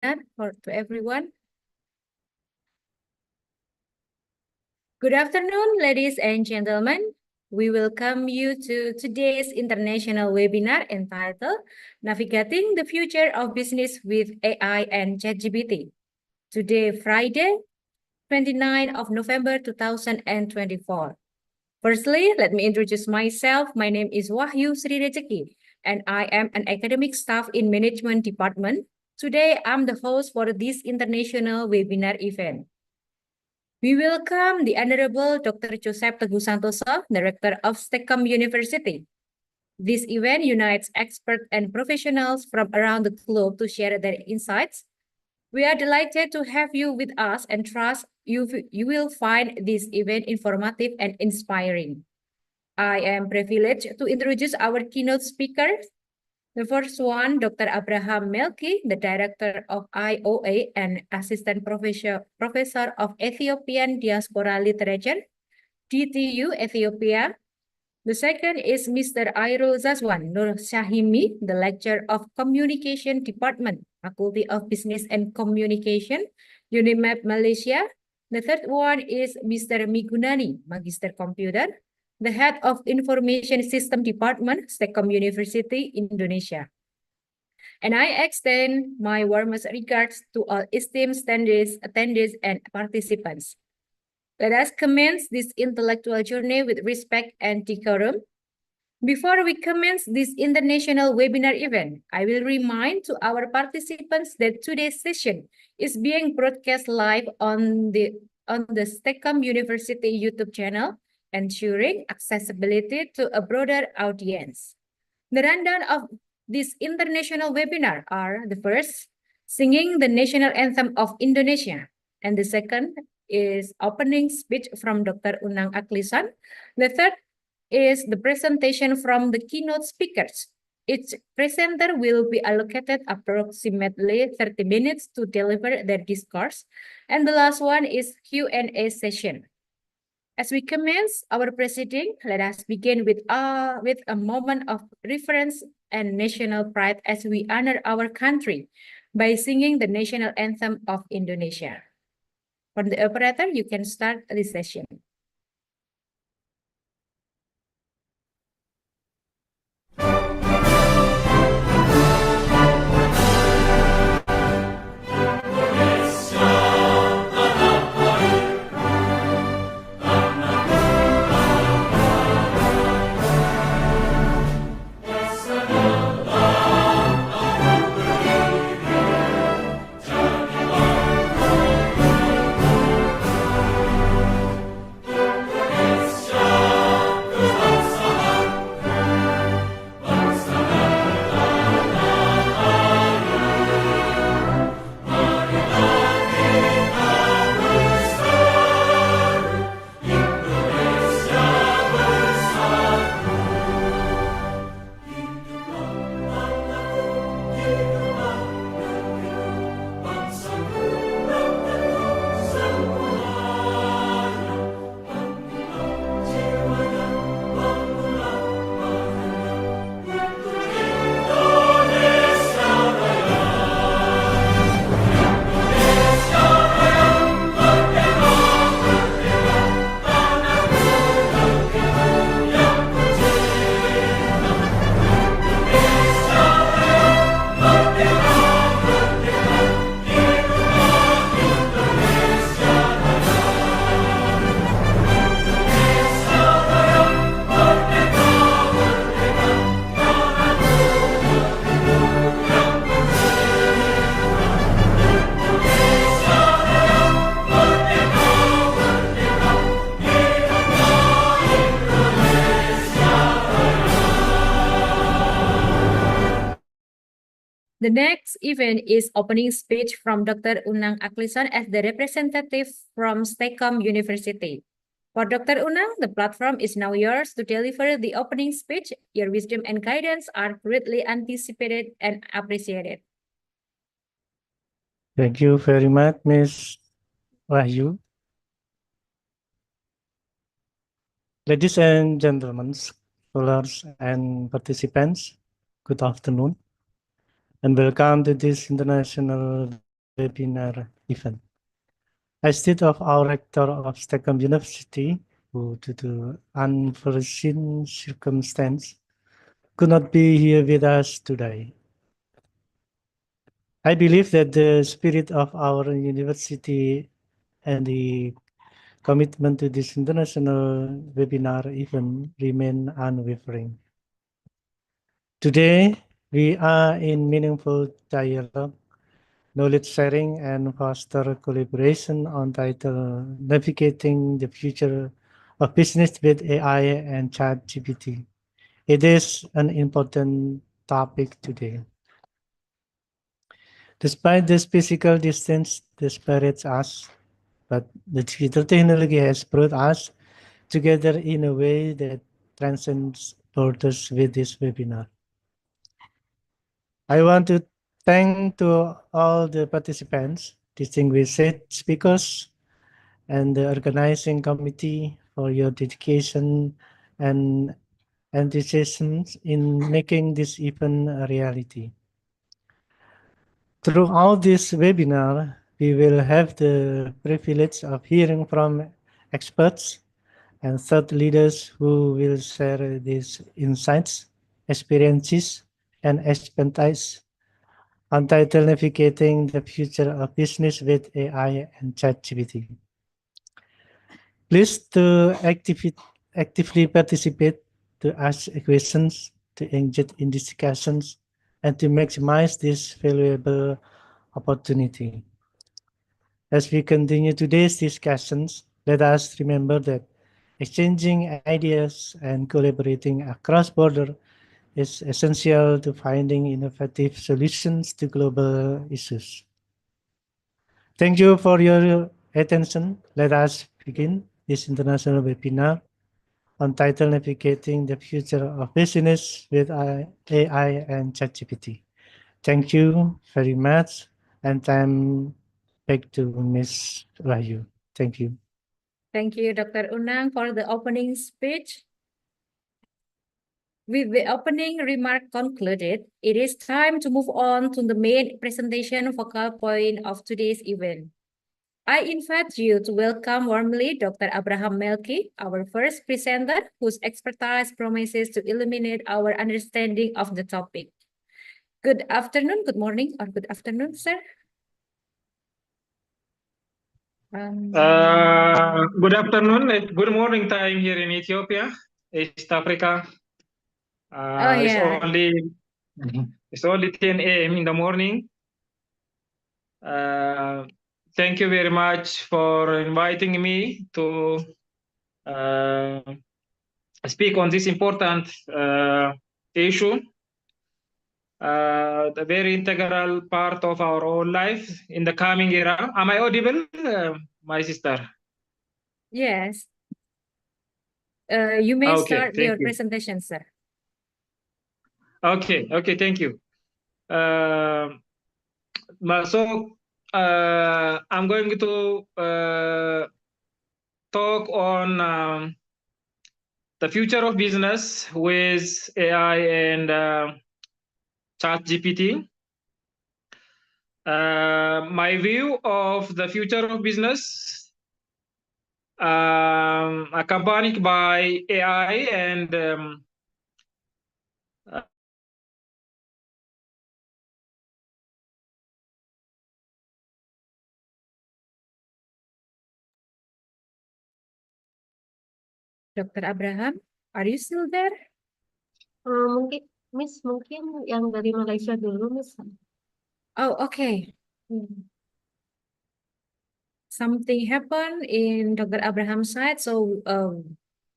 to everyone. Good afternoon, ladies and gentlemen. We welcome you to today's international webinar entitled Navigating the Future of Business with AI and ChatGPT. Today, Friday, 29th of November 2024. Firstly, let me introduce myself. My name is Wahyu Rejeki, and I am an academic staff in Management Department. Today, I'm the host for this international webinar event. We welcome the Honorable Dr. Joseph Teguh Santoso, the Rector of STEKOM University. This event unites experts and professionals from around the globe to share their insights. We are delighted to have you with us and trust you will find this event informative and inspiring. I am privileged to introduce our keynote speakers. The first one, Dr. Abraham Melkie, the Director of IOA and Assistant Professor of Ethiopian Diaspora Literature, DTU Ethiopia. The second is Mr. Airul Shazwan Norshahimi, the Lecturer of Communication Department, Faculty of Business and Communication, UniMAP Malaysia. The third one is Mr. Migunani, Magister Computer, the Head of Information System Department, STEKOM University, Indonesia. And I extend my warmest regards to all esteemed attendees, and participants. Let us commence this intellectual journey with respect and decorum. Before we commence this international webinar event, I will remind to our participants that today's session is being broadcast live on the STEKOM University YouTube channel, ensuring accessibility to a broader audience. The rundown of this international webinar are: the first, singing the national anthem of Indonesia, and the second is opening speech from Dr. Unang Aklisan. The third is the presentation from the keynote speakers. Each presenter will be allocated approximately 30 minutes to deliver their discourse. And the last one is Q&A session. As we commence our proceeding, let us begin with a moment of reverence and national pride as we honor our country by singing the national anthem of Indonesia. For the operator, you can start this session. The next event is opening speech from Dr. Unang Aklisan as the representative from STEKOM University. For Dr. Unang, the platform is now yours to deliver the opening speech. Your wisdom and guidance are greatly anticipated and appreciated. Thank you very much, Ms. Wahyu. Ladies and gentlemen, scholars and participants, good afternoon, and welcome to this international webinar event. Instead of our Rector of STEKOM University, who due to unforeseen circumstance could not be here with us today. I believe that the spirit of our university and the commitment to this international webinar event remain unwavering. Today, we are in meaningful dialogue, knowledge sharing, and foster collaboration on title Navigating the Future of Business with AI and ChatGPT. It is an important topic today. Despite this physical distance that separates us, but the digital technology has brought us together in a way that transcends borders with this webinar. I want to thank to all the participants, distinguished speakers, and the organizing committee for your dedication and enthusiasm in making this event a reality. Throughout this webinar, we will have the privilege of hearing from experts and thought leaders who will share these insights, experiences, and expertise on title Navigating the Future of Business with AI and ChatGPT. Please to actively participate, to ask questions, to engage in discussions, and to maximize this valuable opportunity. As we continue today's discussions, let us remember that exchanging ideas and collaborating across borders is essential to finding innovative solutions to global issues. Thank you for your attention. Let us begin this international webinar on title Navigating the Future of Business with AI and ChatGPT. Thank you very much, and I'm back to Ms. Wahyu. Thank you. Thank you, Dr. Unang, for the opening speech. With the opening remark concluded, it is time to move on to the main presentation focal point of today's event. I invite you to welcome warmly Dr. Abraham Melkie, our first presenter, whose expertise promises to illuminate our understanding of the topic. Good afternoon, good morning, or good afternoon, sir. Good afternoon, good morning time here in Ethiopia, East Africa. Yeah. It's only 10 a.m. in the morning. Thank you very much for inviting me to speak on this important issue. The very integral part of our own life in the coming era. Am I audible, my sister? Yes. You may start your presentation, sir. Okay, thank you. I'm going to talk on the future of business with AI and ChatGPT. My view of the future of business, accompanied by AI and Dr. Abraham, are you still there? Mungkin yang dari Malaysia dulu, Miss. Oh, okay. Something happened in Dr. Abraham's side, so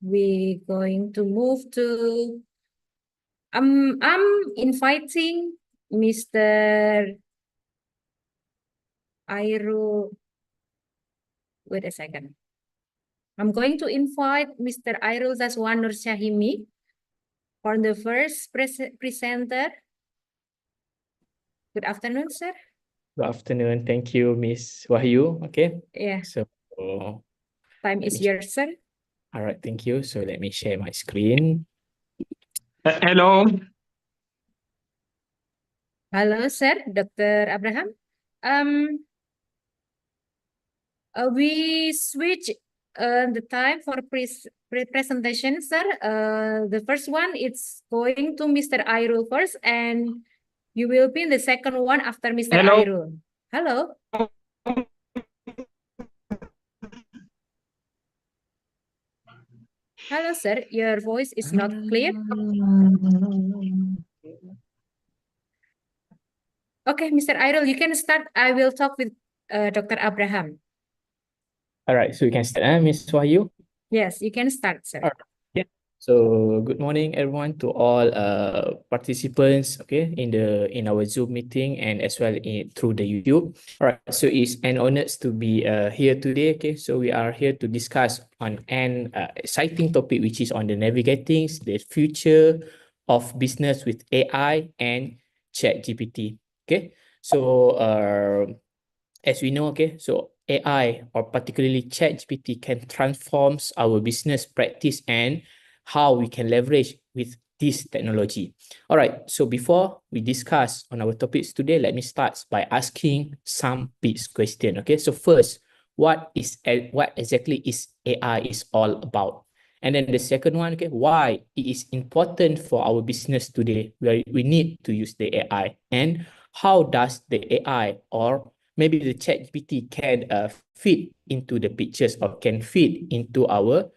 we're going to move to. I'm inviting Mr. Airul. Wait a second. I'm going to invite Mr. Airul Shazwan Norshahimi for the first presenter. Good afternoon, sir. Good afternoon. Thank you, Miss Wahyu. Okay. Yeah. So time is yours, sir. All right. Thank you. So let me share my screen. Hello. Hello, sir. Dr. Abraham. We switch the time for presentation, sir. The first one it's going to Mr. Airul first, and you will be in the second one after Mr. Hello. Airul. Hello. Hello, sir. Your voice is not clear. Okay, Mr. Airul, you can start. I will talk with Dr. Abraham. All right, so you can start, Ms. Wahyu. Yes, you can start, sir. All right. Yeah. So good morning, everyone, to all participants. Okay, in our Zoom meeting and as well through the YouTube. All right. So it's an honor to be here today. Okay. So we are here to discuss on an exciting topic, which is on the navigating the future of business with AI and ChatGPT. Okay. So as we know, okay, so AI or particularly ChatGPT can transform our business practice and how we can leverage with this technology. All right, so before we discuss on our topics today, let me start by asking some big question. Okay, so first, what exactly is AI is all about? And then the second one, okay, why it is important for our business today where we need to use the AI, and how does the AI or maybe the ChatGPT can fit into the pictures or can fit into our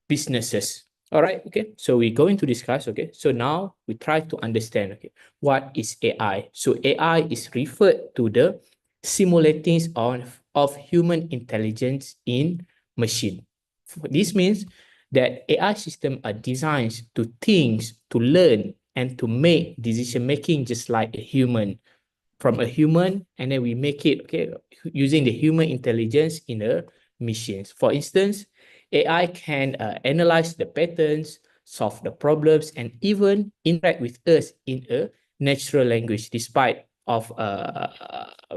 businesses. All right, okay. So we're going to discuss, okay. So now we try to understand, okay, what is AI? So AI is referred to the simulating of human intelligence in machine. This means that AI systems are designed to think, to learn, and to make decision making just like a human. From a human, and then we make it, okay, using the human intelligence in a machines. For instance, AI can analyze the patterns, solve the problems, and even interact with us in a natural language, despite of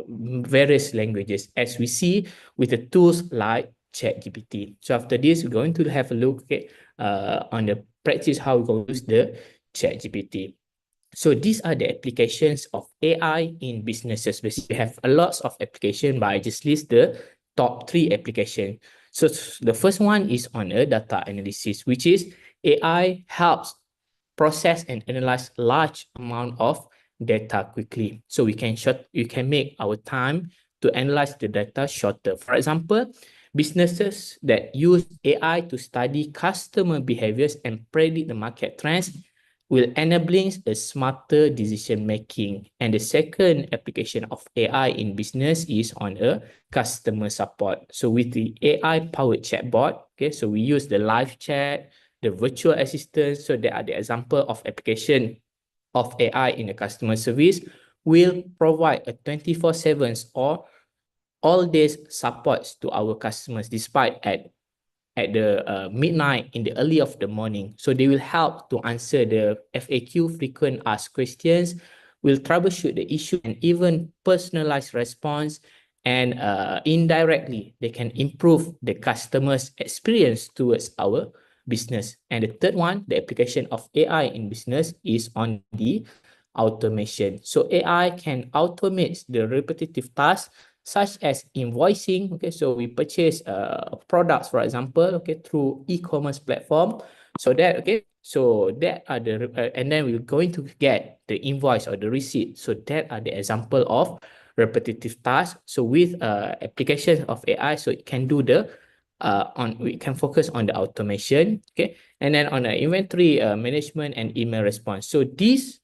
various languages, as we see with the tools like ChatGPT. So after this, we're going to have a look, okay, on the practice how we're going to use the ChatGPT. So these are the applications of AI in businesses. Basically, we have a lot of applications, but I just list the top 3 applications. So the first one is on a data analysis, which is AI helps process and analyze large amount of data quickly. So we can make our time to analyze the data shorter. For example, businesses that use AI to study customer behaviors and predict the market trends will enabling a smarter decision making. And the second application of AI in business is on a customer support. So with the AI powered chatbot, okay, so we use the live chat, the virtual assistant. So there are the example of application of AI in the customer service will provide a 24/7 or all days supports to our customers despite at the midnight in the early of the morning. So they will help to answer the FAQ, frequent asked questions, will troubleshoot the issue and even personalize response, and indirectly they can improve the customer's experience towards our business. And the third one, the application of AI in business is on the automation. So AI can automate the repetitive tasks such as invoicing. Okay, so we purchase products, for example, okay, through e-commerce platform. So that, okay, so that are the and then we're going to get the invoice or the receipt. So that are the example of repetitive tasks. So with application of AI, so it can do the we can focus on the automation. Okay, and then on the inventory management and email response. So this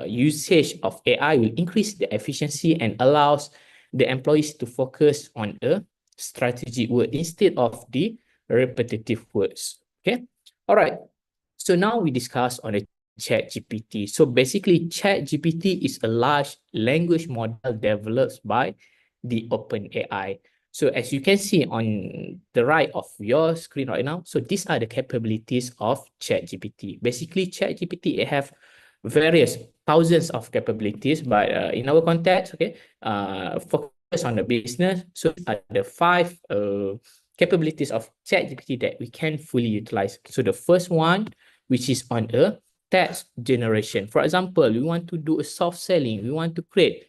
usage of AI will increase the efficiency and allows the employees to focus on a strategic word instead of the repetitive words. Okay. All right. So now we discuss on the ChatGPT. So basically, ChatGPT is a large language model developed by the OpenAI. So as you can see on the right of your screen right now, so these are the capabilities of ChatGPT. Basically, ChatGPT have various thousands of capabilities, but in our context, okay, focus on the business. So the 5 capabilities of ChatGPT that we can fully utilize. So the first one, which is on a text generation. For example, we want to do a soft selling. We want to create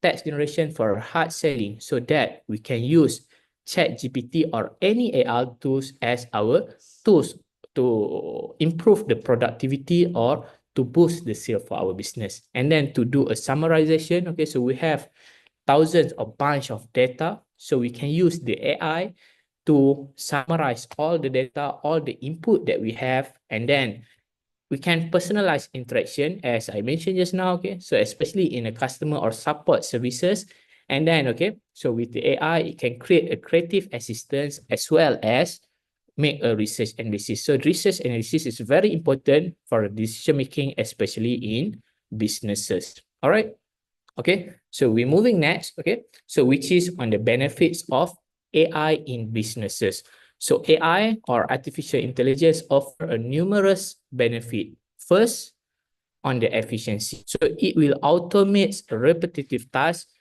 text generation for hard selling, so that we can use ChatGPT or any AI tools as our tools to improve the productivity or to boost the sale for our business. And then to do a summarization, okay, so we have thousands of bunch of data, so we can use the AI to summarize all the data, all the input that we have, and then we can personalize interaction, as I mentioned just now, okay, so especially in a customer or support services. And then, okay, so with the AI, it can create a creative assistance as well as make a research analysis. So research analysis is very important for decision making, especially in businesses. All right. Okay, so we're moving next. Okay, so which is on the benefits of AI in businesses. So AI or artificial intelligence offer a numerous benefit. First, on the efficiency. So it will automate repetitive tasks,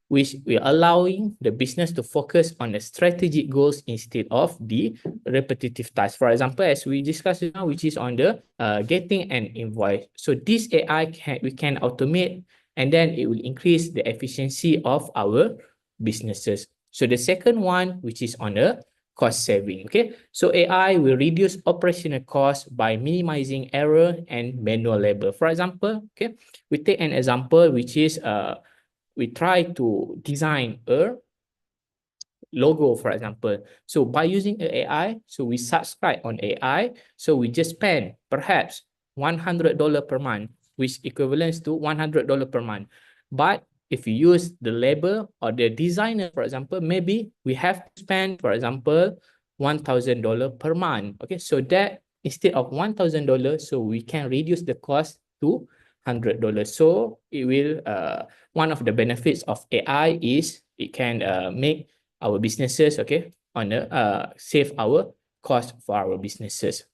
which will allowing the business to focus on the strategic goals instead of the repetitive tasks. For example, as we discussed now, which is on the getting an invoice. So this AI we can automate, and then it will increase the efficiency of our businesses. So the second one, which is on the cost saving. Okay, so AI will reduce operational costs by minimizing error and manual labor. For example, okay, we take an example which is we try to design a logo, for example. So by using AI, so we subscribe on AI, so we just spend perhaps $100 per month, which equivalents to $100 per month. But if you use the labor or the designer, for example, maybe we have to spend, for example, $1,000 per month. Okay, so that instead of $1,000, so we can reduce the cost to $100. So it will one of the benefits of AI is it can make our businesses, okay, on the save our cost for our businesses.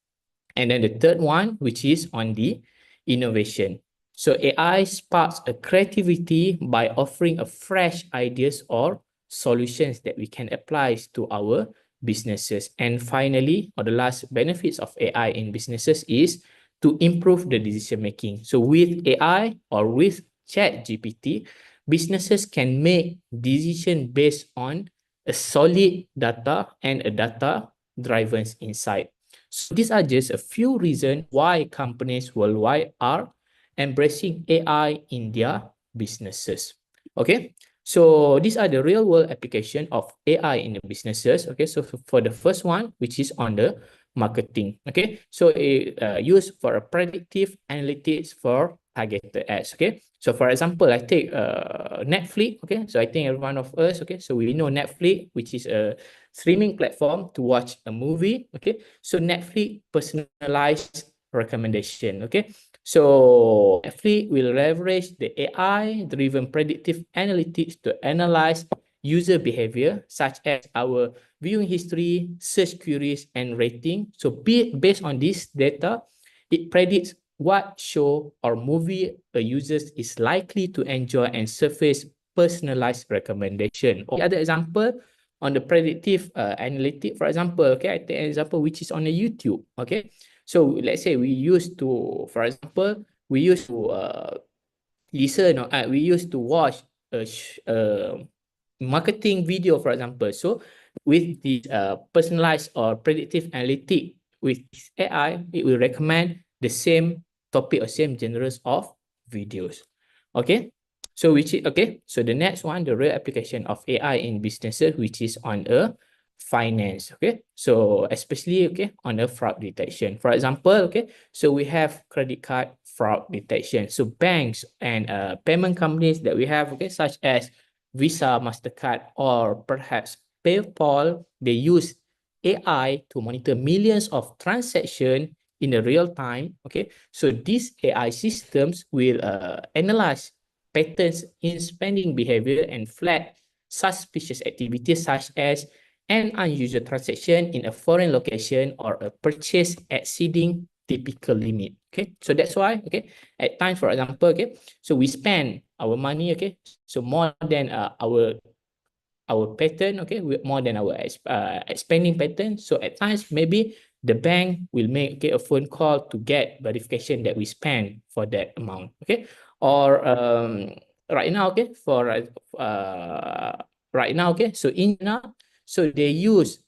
And then the third one, which is on the innovation. So AI sparks a creativity by offering a fresh ideas or solutions that we can apply to our businesses. And finally, or the last benefits of AI in businesses is to improve the decision making. So with AI or with ChatGPT, businesses can make decisions based on a solid data and a data-driven insight. So these are just a few reasons why companies worldwide are embracing AI in their businesses. Okay, so these are the real-world application of AI in the businesses. Okay, so for the first one, which is on the marketing. Okay, so it used for a predictive analytics for targeted ads. Okay, so for example, I take Netflix. Okay, so I think every one of us, okay, so we know Netflix, which is a streaming platform to watch a movie. Okay, so Netflix personalized recommendation. Okay, so Netflix will leverage the AI-driven predictive analytics to analyze user behavior, such as our viewing history, search queries, and rating. So based on this data, it predicts what show or movie a user is likely to enjoy and surface personalized recommendation. Or the other example on the predictive analytic, for example, okay, I take an example which is on the YouTube. Okay, so let's say we used to, for example, we used to listen or we used to watch a marketing video, for example. So with this personalized or predictive analytic with AI, it will recommend the same topic or same genres of videos. Okay, so which is okay. So the next one, the real application of AI in businesses, which is on a finance. Okay, so especially okay on a fraud detection. For example, okay, so we have credit card fraud detection. So banks and payment companies that we have, okay, such as Visa, MasterCard, or perhaps PayPal, they use AI to monitor millions of transactions in a real time. Okay, so these AI systems will analyze patterns in spending behavior and flag suspicious activities such as an unusual transaction in a foreign location or a purchase exceeding typical limit. Okay, so that's why, okay, at times, for example, okay, so we spend our money, okay, so more than our pattern, okay, more than our spending pattern. So at times, maybe the bank will make, okay, a phone call to get verification that we spend for that amount. Okay, or right now, okay, right now, okay, so in China, so they use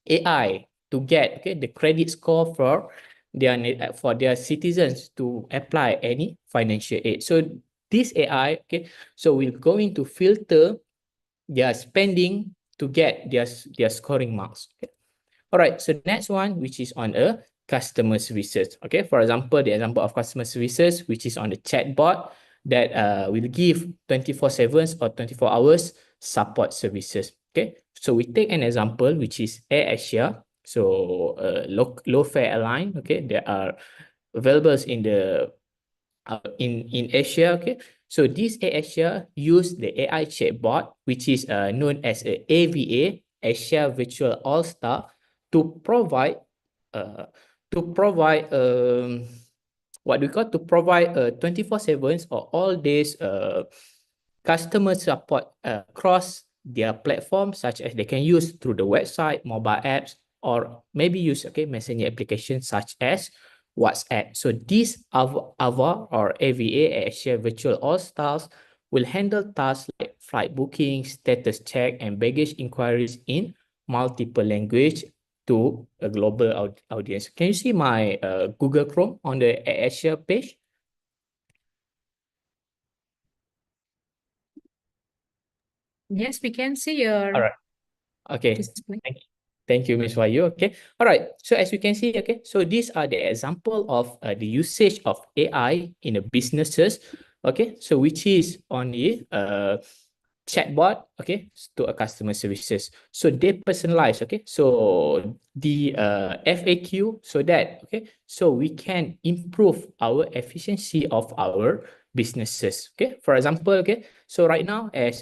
AI to get, okay, the credit score for their citizens to apply any financial aid. So this AI, okay, so we're going to filter their spending to get their scoring marks. Okay. All right, so next one, which is on a customer services. Okay, for example, the example of customer services, which is on the chatbot that will give 24/7 or 24 hours support services. Okay, so we take an example, which is Air Asia. So low fare airline. Okay, there are available in the in Asia. Okay, so this Air Asia use the AI chatbot, which is known as a AVA, Asia Virtual All Star, to provide what we call to provide 24/7 or all days customer support across their platform, such as they can use through the website, mobile apps, or maybe use messenger applications such as WhatsApp. So these AVA or AVA, Asia Virtual All Stars, will handle tasks like flight booking, status check, and baggage inquiries in multiple language to a global audience. Can you see my Google Chrome on the Asia page? Yes, we can see your All right. Okay. display. Thank you, Ms. Wahyu. Okay. All right. So as you can see, okay, so these are the example of the usage of AI in the businesses. Okay. So which is on the chatbot, okay, to a customer services. So they personalize, okay. So the FAQ, so that, okay, so we can improve our efficiency of our businesses. Okay. For example, okay, so right now, as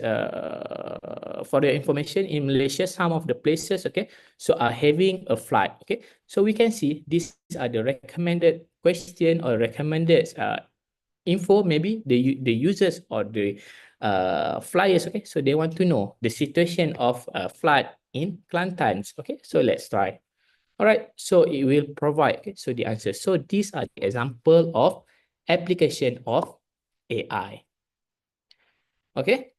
for the information in Malaysia, some of the places, okay, so are having a flight. Okay. So we can see these are the recommended question or recommended info, maybe the users or the flyers. Okay, so they want to know the situation of flood in Kelantan. Okay, so let's try. All right, so it will provide, okay, so the answer. So these are the example of application of AI. Okay.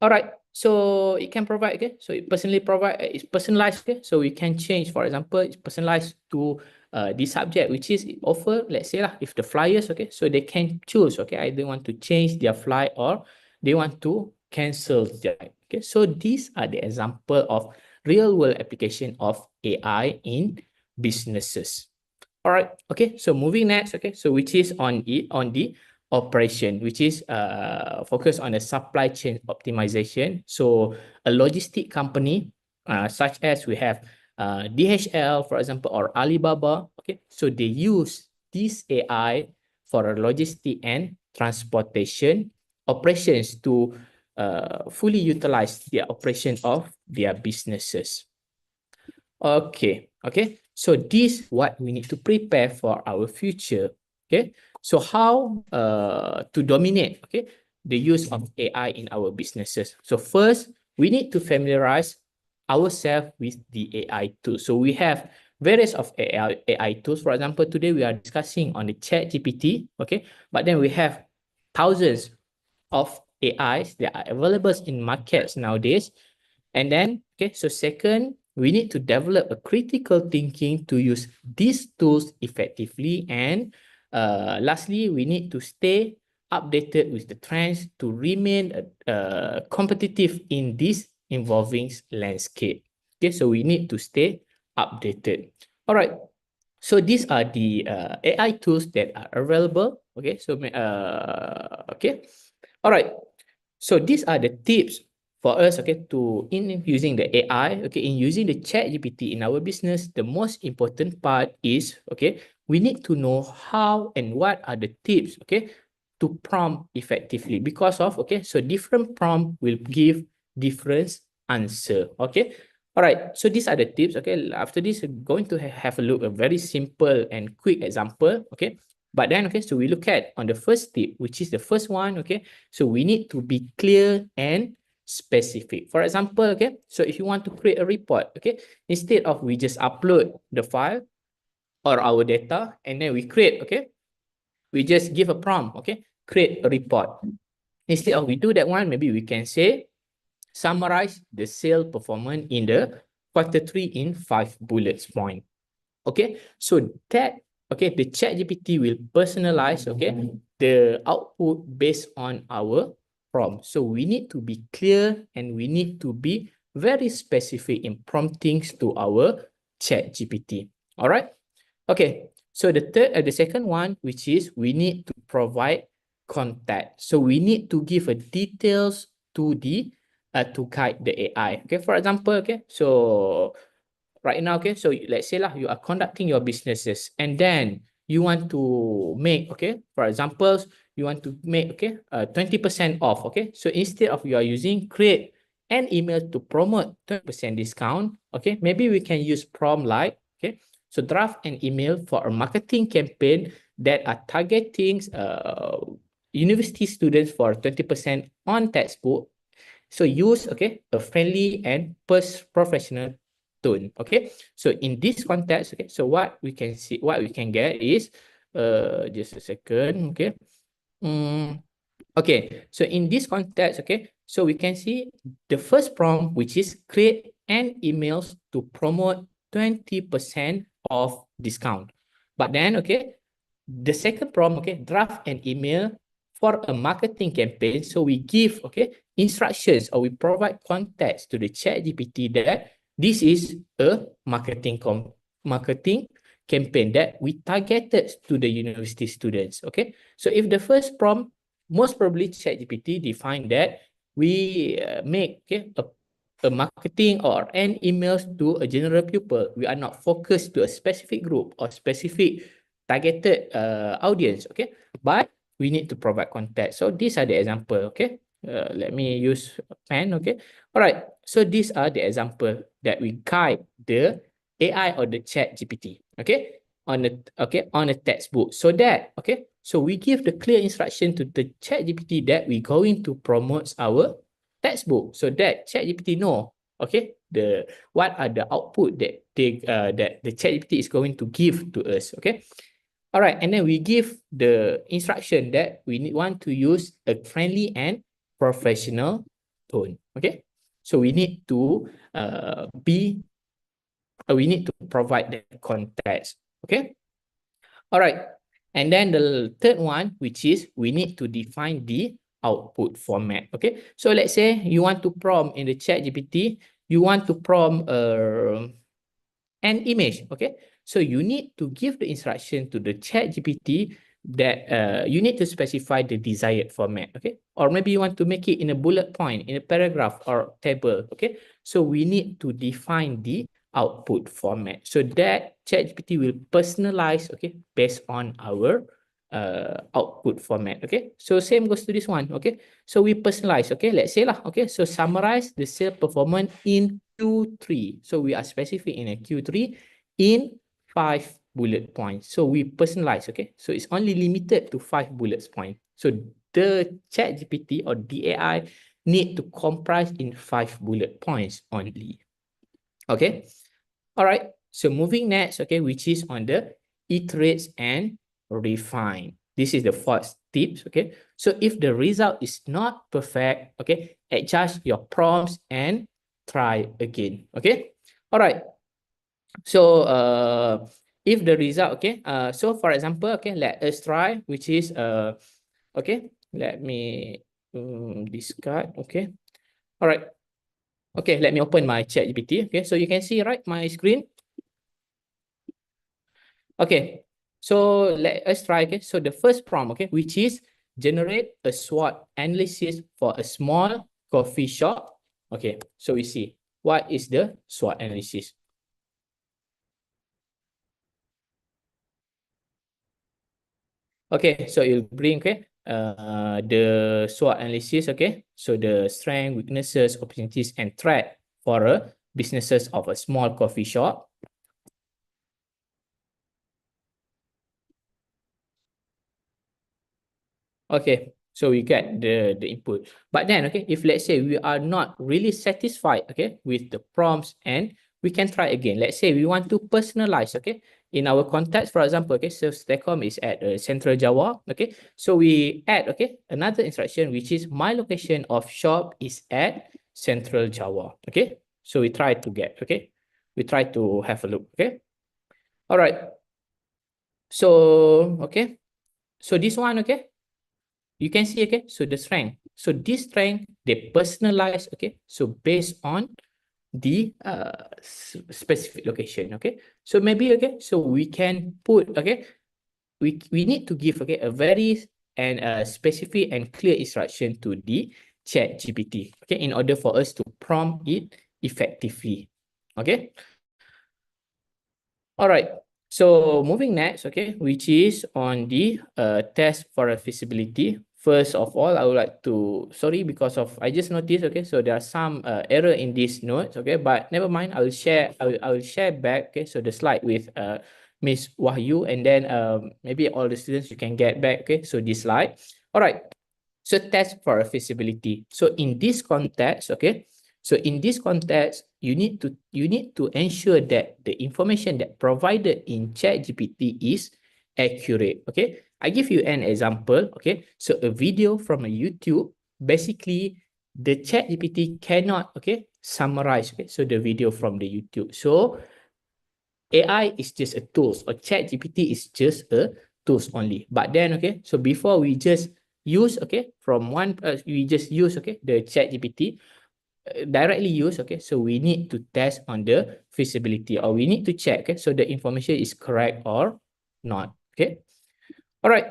All right, so it can provide, okay, so it personally provide, it's personalized, okay, so we can change, for example, it's personalized to the subject, which is offer, let's say if the flyers, okay, so they can choose, okay, either want to change their flight or they want to cancel their flight. Okay, so these are the example of real world application of AI in businesses. All right, okay, so moving next, okay, so which is on the operation, which is focused on the supply chain optimization. So a logistic company, such as we have DHL, for example, or Alibaba, okay, so they use this AI for a logistic and transportation operations to fully utilize the operation of their businesses. Okay, okay. So this what we need to prepare for our future. Okay. So how to dominate, okay, the use of AI in our businesses. So first, we need to familiarize ourselves with the AI tools. So we have various of AI tools. For example, today we are discussing on the ChatGPT, okay, but then we have thousands of AIs that are available in markets nowadays. And then, okay, so second, we need to develop a critical thinking to use these tools effectively. And lastly, we need to stay updated with the trends to remain competitive in this evolving landscape. Okay, so we need to stay updated. All right. So these are the AI tools that are available. Okay, so okay. All right. So these are the tips for us, okay, to in using the AI, okay, in using the ChatGPT in our business. The most important part is, okay, we need to know how and what are the tips, okay, to prompt effectively, because of, okay, so different prompt will give different answer. Okay. All right, so these are the tips. Okay, after this, we're going to have a look a very simple and quick example. Okay, but then, okay, so we look at on the first tip, which is the first one. Okay, so we need to be clear and specific. For example, okay, so if you want to create a report, okay, instead of we just upload the file or our data and then we create, okay, we just give a prompt, okay, create a report. instead of we do that one, maybe we can say, summarize the sale performance in the Q3 in 5 bullets point. Okay, so that, okay, the ChatGPT will personalize, okay, the output based on our prompt. So we need to be clear and we need to be very specific in prompting to our ChatGPT. All right. Okay. So the second one, which is we need to provide context. So we need to give a details to the to guide the AI. Okay. For example, okay. So right now, okay, so let's say lah, you are conducting your businesses and then you want to make, okay, for example, you want to make, okay, 20% off, okay. So instead of you are using create an email to promote 20% discount, okay, maybe we can use prompt like, okay, so draft an email for a marketing campaign that are targeting university students for 20% on textbook. So use, okay, a friendly and professional tone. Okay, so in this context, okay, so what we can see, what we can get is just a second. Okay, okay, so in this context, okay, so we can see the first prompt, which is create an emails to promote 20% of discount. But then, okay, the second prompt, okay, draft an email for a marketing campaign. So we give, okay, instructions or we provide context to the ChatGPT that this is a marketing campaign that we targeted to the university students. Okay, so if the first prompt, most probably ChatGPT defined that we make, okay, a marketing or an emails to a general pupil. We are not focused to a specific group or specific targeted audience. Okay, but we need to provide context. So these are the example. Okay, let me use a pen. Okay, all right. So these are the example that we guide the AI or the ChatGPT. Okay, on a textbook. So that, okay, so we give the clear instruction to the ChatGPT that we're going to promote our textbook, so that ChatGPT know, okay, what are the output that that the ChatGPT is going to give to us. Okay. All right, and then we give the instruction that we want to use a friendly and professional tone. Okay, so we need to we need to provide the context. Okay, all right, and then the third one, which is we need to define the output format. Okay, so let's say you want to prompt in the ChatGPT, you want to prompt an image. Okay, so you need to give the instruction to the ChatGPT that you need to specify the desired format. Okay, or maybe you want to make it in a bullet point, in a paragraph or table. Okay, so we need to define the output format so that ChatGPT will personalize, okay, based on our output format. Okay, so same goes to this one. Okay, so we personalize. Okay, let's say lah, okay, so summarize the sales performance in Q3. So we are specific in a Q3 in 5 bullet points. So we personalize. Okay, so it's only limited to 5 bullet points. So the ChatGPT or the AI need to comprise in 5 bullet points only. Okay, all right, so moving next, okay, which is on the iterates and refine. This is the fourth tips. Okay, so if the result is not perfect, okay, adjust your prompts and try again. Okay, all right, so if the result, okay, so for example, okay, let us try, which is okay, let me discard. Okay, all right, okay, let me open my ChatGPT. Okay, so you can see, right, my screen. Okay, so let us try. Okay, so the first prompt, okay, which is generate a SWOT analysis for a small coffee shop. Okay, so we see what is the SWOT analysis. Okay, so it'll bring, okay, the SWOT analysis. Okay, so the strength, weaknesses, opportunities, and threat for a businesses of a small coffee shop. Okay, so we get the input. But then, okay, if let's say we are not really satisfied, okay, with the prompts, and we can try again. Let's say we want to personalize, okay, In our context, for example, okay, so STEKOM is at Central Java, okay, so we add, okay, another instruction, which is my location of shop is at Central Java, okay, so we try to get, okay, we try to have a look, okay, all right, so, okay, so this one, okay, you can see, okay, so the strength, so this strength, they personalize, okay, so based on the specific location, okay, so maybe, okay, so we can put, okay, we need to give, okay, a very and specific and clear instruction to the ChatGPT, okay, in order for us to prompt it effectively, okay. All right, so moving next, okay, which is on the test for a feasibility. First of all, I would like to, sorry, because of, I just noticed, okay, so there are some error in these notes, okay, but never mind, I will share back, okay, so the slide with Miss Wahyu, and then maybe all the students, you can get back, okay, so this slide. All right, so test for a feasibility. So in this context, okay, so in this context, you need to ensure that the information that provided in ChatGPT is accurate, okay. I give you an example, okay. So a video from a YouTube, basically the ChatGPT cannot, okay, summarize, okay, so the video from the YouTube. So AI is just a tool, or ChatGPT is just a tools only. But then, okay, so before we just use, okay, from one, we just use, okay, the ChatGPT, directly use, okay, so we need to test on the feasibility, or we need to check, okay, so the information is correct or not, okay. All right,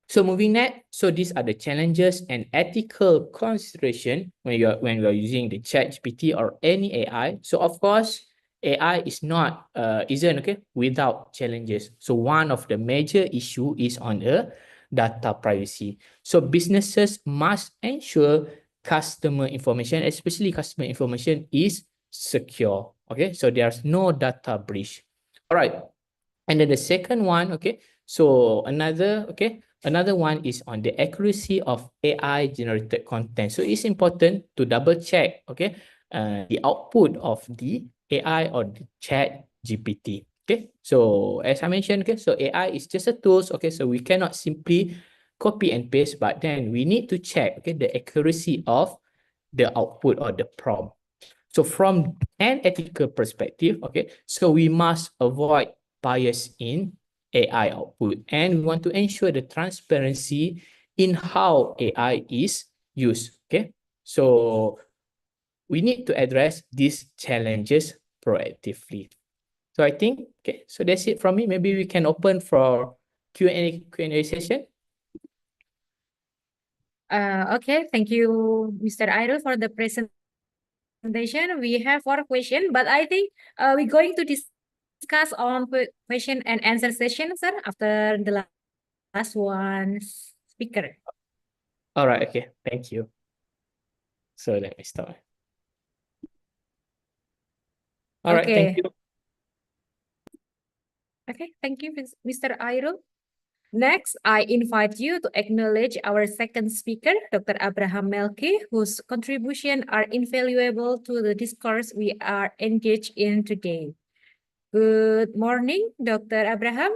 so moving next, so these are the challenges and ethical consideration when you're using the ChatGPT or any AI. So of course, AI is not isn't, okay, without challenges. So one of the major issue is on the data privacy. So businesses must ensure customer information, especially customer information, is secure. Okay, so there's no data breach. All right, and then the second one, okay, so another one is on the accuracy of AI generated content. So it's important to double check, okay, the output of the AI or the Chat GPT. Okay, so as I mentioned, okay, so AI is just a tool. Okay, so we cannot simply copy and paste, but then we need to check, okay, the accuracy of the output or the prompt. So from an ethical perspective, okay, so we must avoid bias in AI output, and we want to ensure the transparency in how AI is used, okay? So we need to address these challenges proactively. So I think, okay, so that's it from me. Maybe we can open for Q&A session. Okay, thank you, Mr. Airul, for the presentation. We have 4 questions, but I think we're going to discuss on question and answer session, sir, after the last one speaker. All right, okay, thank you. So let me start. All right, thank you. Okay, thank you, Mr. Airul. Next, I invite you to acknowledge our second speaker, Dr. Abraham Melkie, whose contributions are invaluable to the discourse we are engaged in today. Good morning, Dr. Abraham.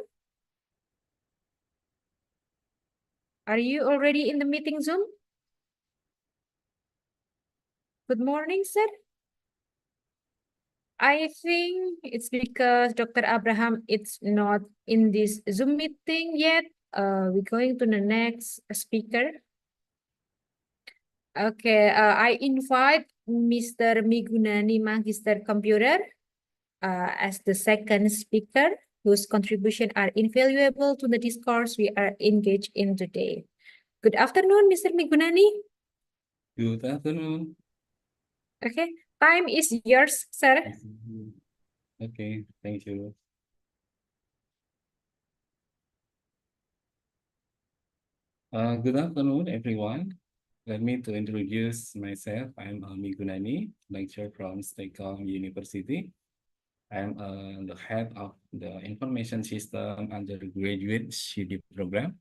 Are you already in the meeting Zoom? Good morning, sir. I think it's because Dr. Abraham is not in this Zoom meeting yet. We're going to the next speaker. Okay, I invite Mr. Migunani, Magister Computer, as the second speaker, whose contributions are invaluable to the discourse we are engaged in today. Good afternoon, Mr. Migunani. Good afternoon. Okay, time is yours, sir. Okay, thank you. Good afternoon, everyone. Let me to introduce myself. I'm Migunani, lecturer from STEKOM University. I'm the head of the Information System Undergraduate CD program.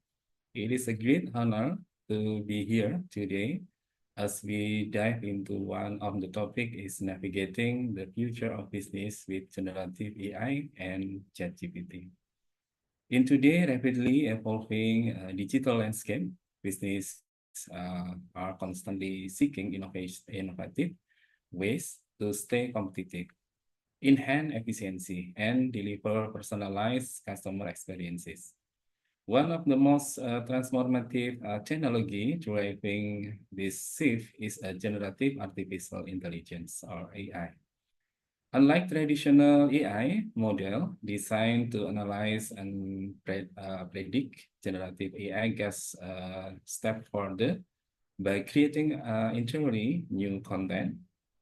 It is a great honor to be here today as we dive into one of the topic is navigating the future of business with generative AI and ChatGPT. In today's rapidly evolving digital landscape, business are constantly seeking innovative ways to stay competitive, enhance efficiency, and deliver personalized customer experiences. One of the most transformative technology driving this shift is a generative artificial intelligence, or AI. Unlike traditional AI model designed to analyze and predict, generative AI goes a step further by creating entirely new content,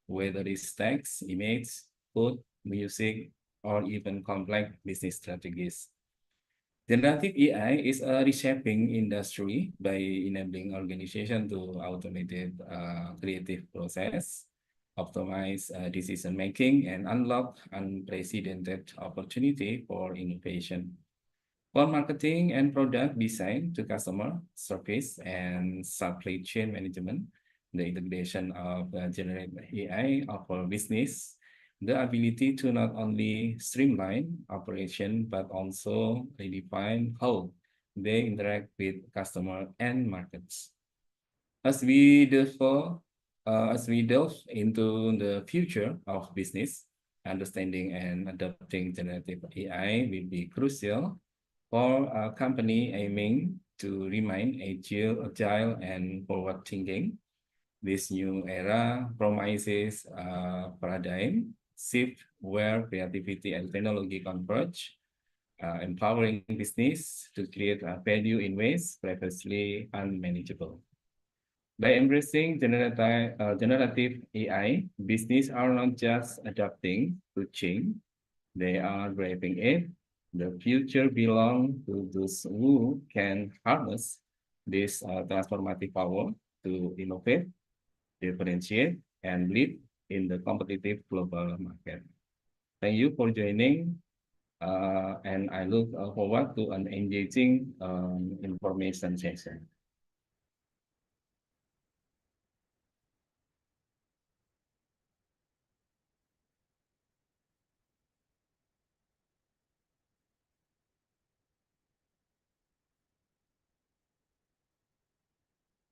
whether it's text, image, code, music, or even complex business strategies. Generative AI is a reshaping industry by enabling organizations to automate creative process, optimize decision making, and unlock unprecedented opportunity for innovation. For marketing and product design to customer service and supply chain management, the integration of generative AI for business the ability to not only streamline operation, but also redefine how they interact with customer and markets. As we delve into the future of business, understanding and adopting generative AI will be crucial for a company aiming to remain agile and forward-thinking. This new era promises a paradigm shift where creativity and technology converge, empowering business to create value in ways previously unmanageable. By embracing generative AI, business are not just adapting to change, they are driving it. The future belongs to those who can harness this transformative power to innovate, differentiate, and lead in the competitive global market. Thank you for joining, and I look forward to an engaging information session.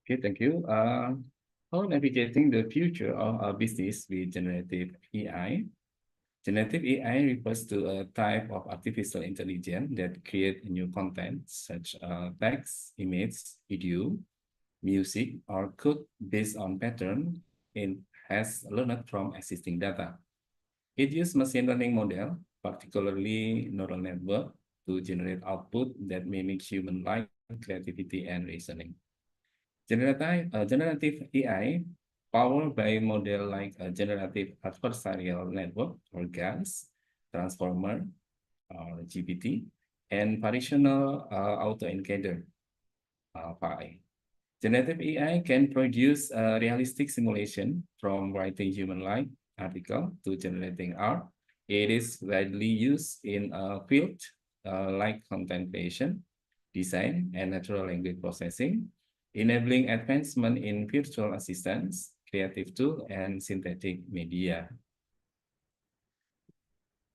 Okay, thank you. How navigating the future of our business with generative AI? Generative AI refers to a type of artificial intelligence that creates new content such as text, image, video, music, or code based on pattern it has learned from existing data. It uses machine learning model, particularly neural network, to generate output that mimics human-like creativity and reasoning. Generative AI powered by model like a generative adversarial network or GANs, transformer or GPT, and variational autoencoder (PAI). Generative AI can produce a realistic simulation from writing human-like article to generating art. It is widely used in a field like content creation, design, and natural language processing, enabling advancement in virtual assistants, creative tools, and synthetic media.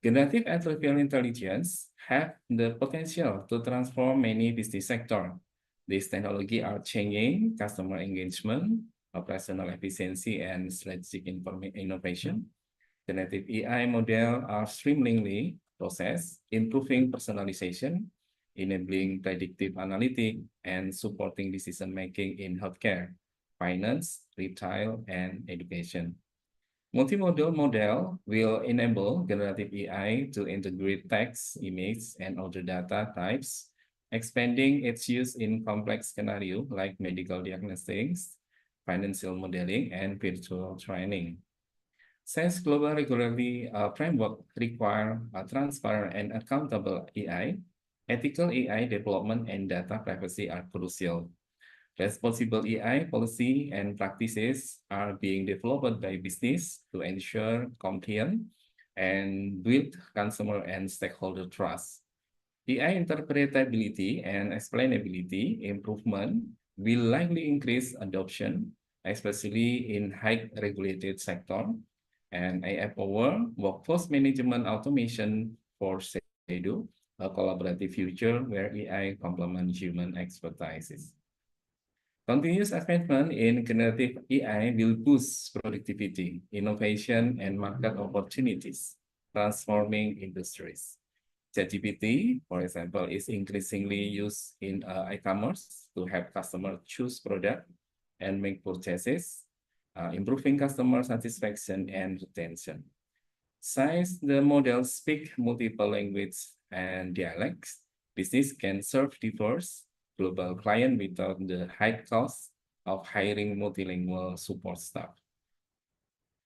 Generative artificial intelligence have the potential to transform many business sectors. These technologies are changing customer engagement, operational efficiency, and strategic innovation. Generative AI models are streamlining process, improving personalization, enabling predictive analytics, and supporting decision-making in healthcare, finance, retail, and education. Multimodal model will enable generative AI to integrate text, image, and other data types, expanding its use in complex scenarios like medical diagnostics, financial modeling, and virtual training. Since global regulatory framework require a transparent and accountable AI, ethical AI development and data privacy are crucial. Responsible AI policy and practices are being developed by business to ensure compliance and build consumer and stakeholder trust. AI interpretability and explainability improvement will likely increase adoption, especially in high regulated sector, and AI power workforce management automation for Teguh, a collaborative future where AI complements human expertise. Continuous advancement in generative AI will boost productivity, innovation, and market opportunities, transforming industries. ChatGPT, for example, is increasingly used in e-commerce to help customers choose product and make purchases, improving customer satisfaction and retention. Since the models speak multiple languages and dialects, business can serve diverse global clients without the high cost of hiring multilingual support staff.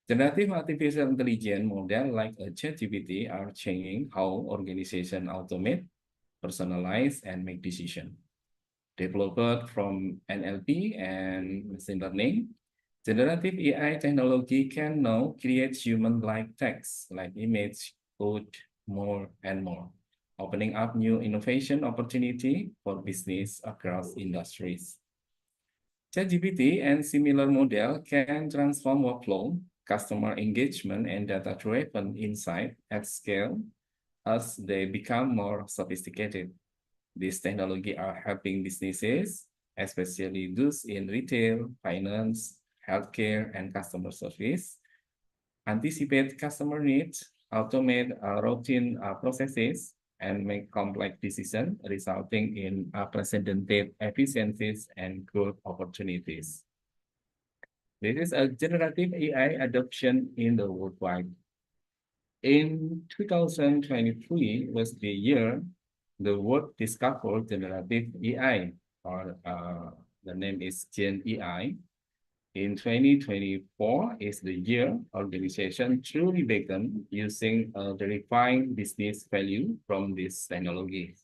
Generative artificial intelligence models like ChatGPT are changing how organizations automate, personalize, and make decisions. Developed from NLP and machine learning, generative AI technology can now create human-like text like image, code, more, and more, opening up new innovation opportunity for business across industries. ChatGPT and similar model can transform workflow, customer engagement, and data-driven insight at scale as they become more sophisticated. These technologies are helping businesses, especially those in retail, finance, healthcare, and customer service, anticipate customer needs, automate routine processes, and make complex decisions, resulting in unprecedented efficiencies and growth opportunities. This is a generative AI adoption in the worldwide. In 2023 was the year the world discovered generative AI, or the name is Gen AI. In 2024 is the year organization truly began using verifying business value from this technology.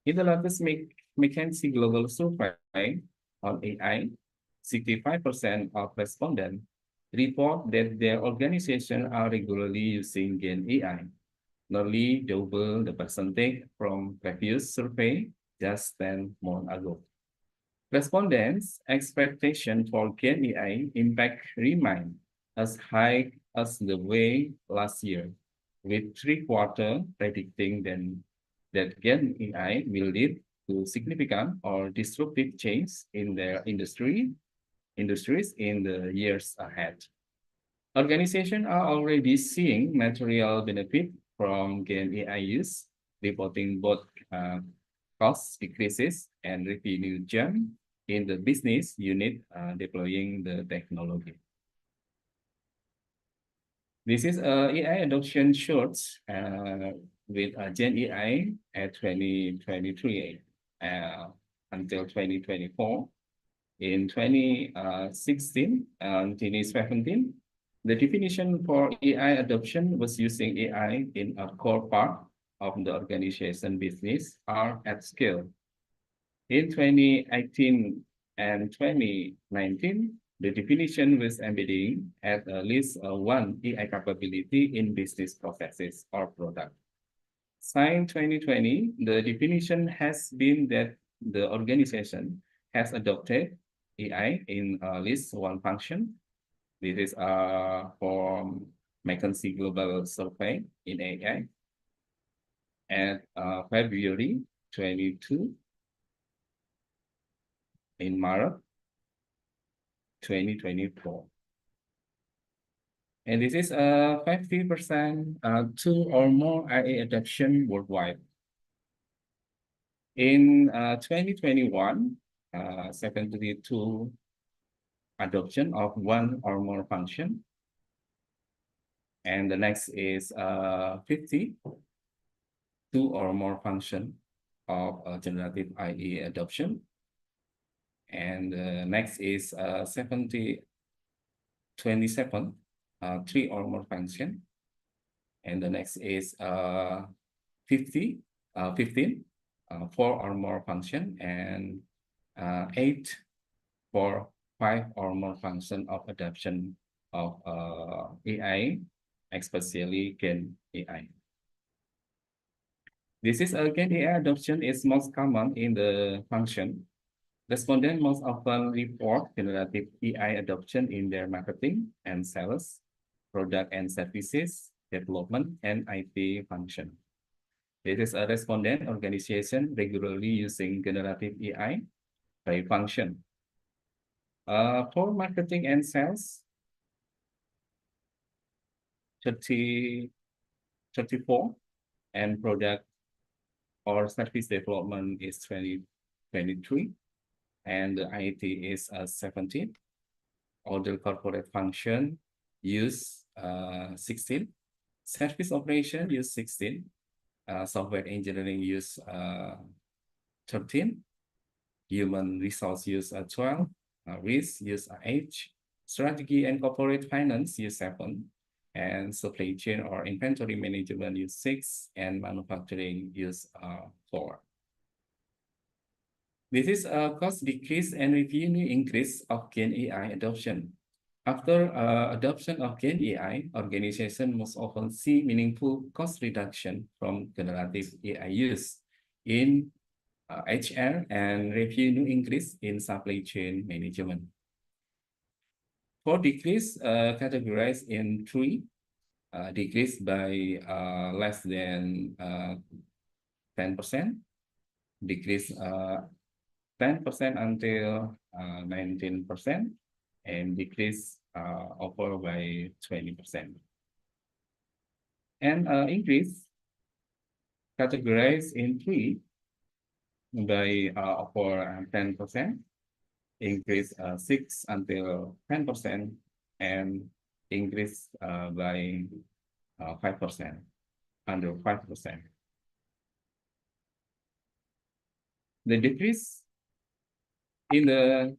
In the latest McKinsey Global Survey on AI, 65% of respondents report that their organization are regularly using Gen AI, nearly double the percentage from previous survey just 10 months ago. Respondents' expectation for Gen AI impact remain as high as the way last year, with 3/4 predicting that Gen AI will lead to significant or disruptive change in their industries in the years ahead. Organizations are already seeing material benefit from Gen AI use, reporting both cost decreases and revenue jump in the business unit deploying the technology. This is AI adoption shorts with Gen AI at 2023 until 2024. In 2016 and 2017, the definition for AI adoption was using AI in a core part of the organization business or at scale. In 2018 and 2019, the definition was embedding at least one AI capability in business processes or product. Since 2020, the definition has been that the organization has adopted AI in at least one function. This is for McKinsey Global Survey in AI at February 22 in March 2024. And this is 50% two or more AI adoption worldwide. In 2021, 72 adoption of one or more function. And the next is 50, two or more function of generative AI adoption. And next is 27, three or more function. And the next is 15, four or more function, and 8 for 5 or more function of adoption of AI, especially Gen AI. This is again AI adoption is most common in the function Respondents most often report generative AI adoption in their marketing and sales, product and services, development, and IT function. This is a respondent organization regularly using generative AI by function. For marketing and sales, 34, and product or service development is 23, and the IT is 17. Other corporate function use 16. Service operation use 16. Software engineering use 13. Human resource use 12. Risk use 8. Strategy and corporate finance use 7. And supply chain or inventory management use 6. And manufacturing use 4. This is a cost decrease and revenue increase of Gen AI adoption. After adoption of Gen AI, organizations most often see meaningful cost reduction from generative AI use in HR and revenue increase in supply chain management. For decrease, categorized in 3, decrease by less than 10%, decrease 10% until 19%, and decrease over by 20%. And increase categorized in 3 by over 10%, increase 6 until 10%, and increase by 5%, under 5%. The decrease in the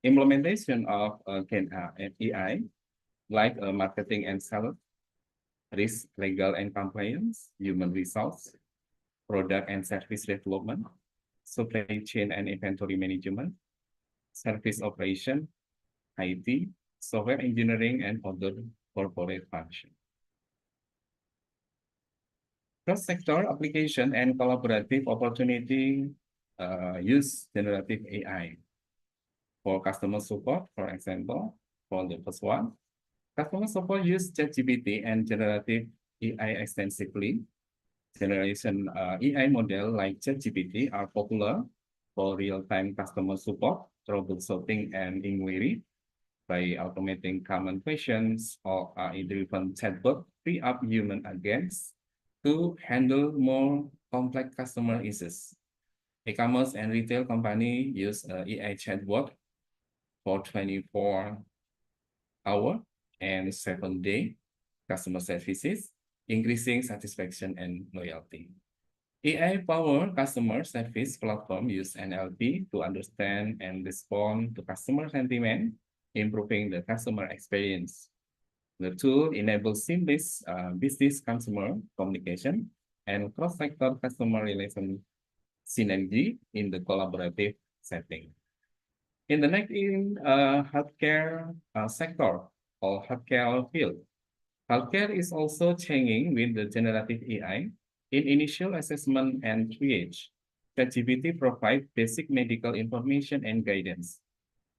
implementation of Gen AI, like marketing and sales, risk, legal and compliance, human resource, product and service development, supply chain and inventory management, service operation, IT, software engineering, and other corporate functions. Cross-sector application and collaborative opportunity use generative AI. For customer support, for example, for the first one, customer support use ChatGPT and generative AI extensively. Generation AI model like ChatGPT are popular for real-time customer support, troubleshooting, and inquiry. By automating common questions or AI-driven chatbot, free up human agents to handle more complex customer issues. E-commerce and retail company use AI chatbot for 24-hour and 7-day customer services, increasing satisfaction and loyalty. AI-powered customer service platform use NLP to understand and respond to customer sentiment, improving the customer experience. The tool enables seamless business-consumer communication and cross-sector customer relation synergy in the collaborative setting. In the healthcare sector or healthcare field, healthcare is also changing with the generative AI. In initial assessment and triage, ChatGPT provides basic medical information and guidance.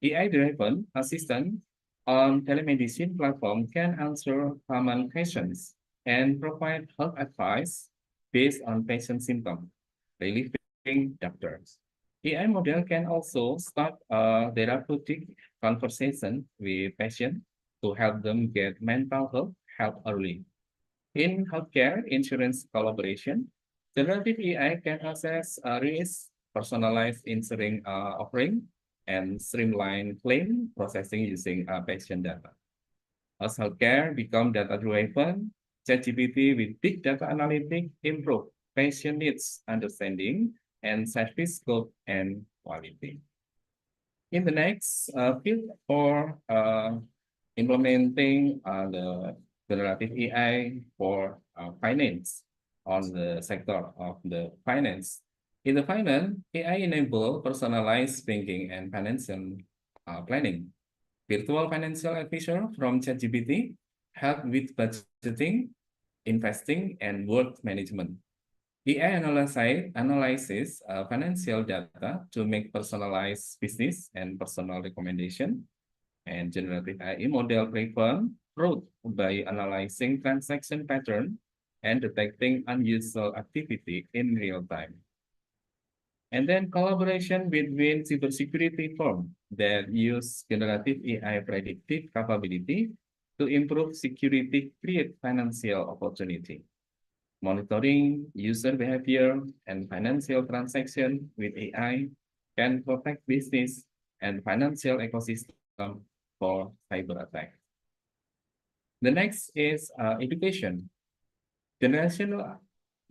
AI-driven assistant on telemedicine platform can answer common questions and provide health advice based on patient symptoms, relieving doctors. AI model can also start a therapeutic conversation with patients to help them get mental health help early. In healthcare insurance collaboration, generative AI can assess risk, personalized insurance offering, and streamline claim processing using patient data. As healthcare become data-driven, ChatGPT with big data analytics improve patient needs understanding and service scope and quality. In the next field for implementing the generative AI for finance on the sector of the finance. In the finance, AI enable personalized banking and financial planning. Virtual financial advisor from ChatGPT help with budgeting, investing, and wealth management. AI analyzes financial data to make personalized business and personal recommendation. And generative AI model prevent fraud by analyzing transaction pattern and detecting unusual activity in real time. And then collaboration between cybersecurity firms that use generative AI predictive capability to improve security create financial opportunity. Monitoring user behavior and financial transaction with AI can protect business and financial ecosystem for cyber attack. The next is education. Generational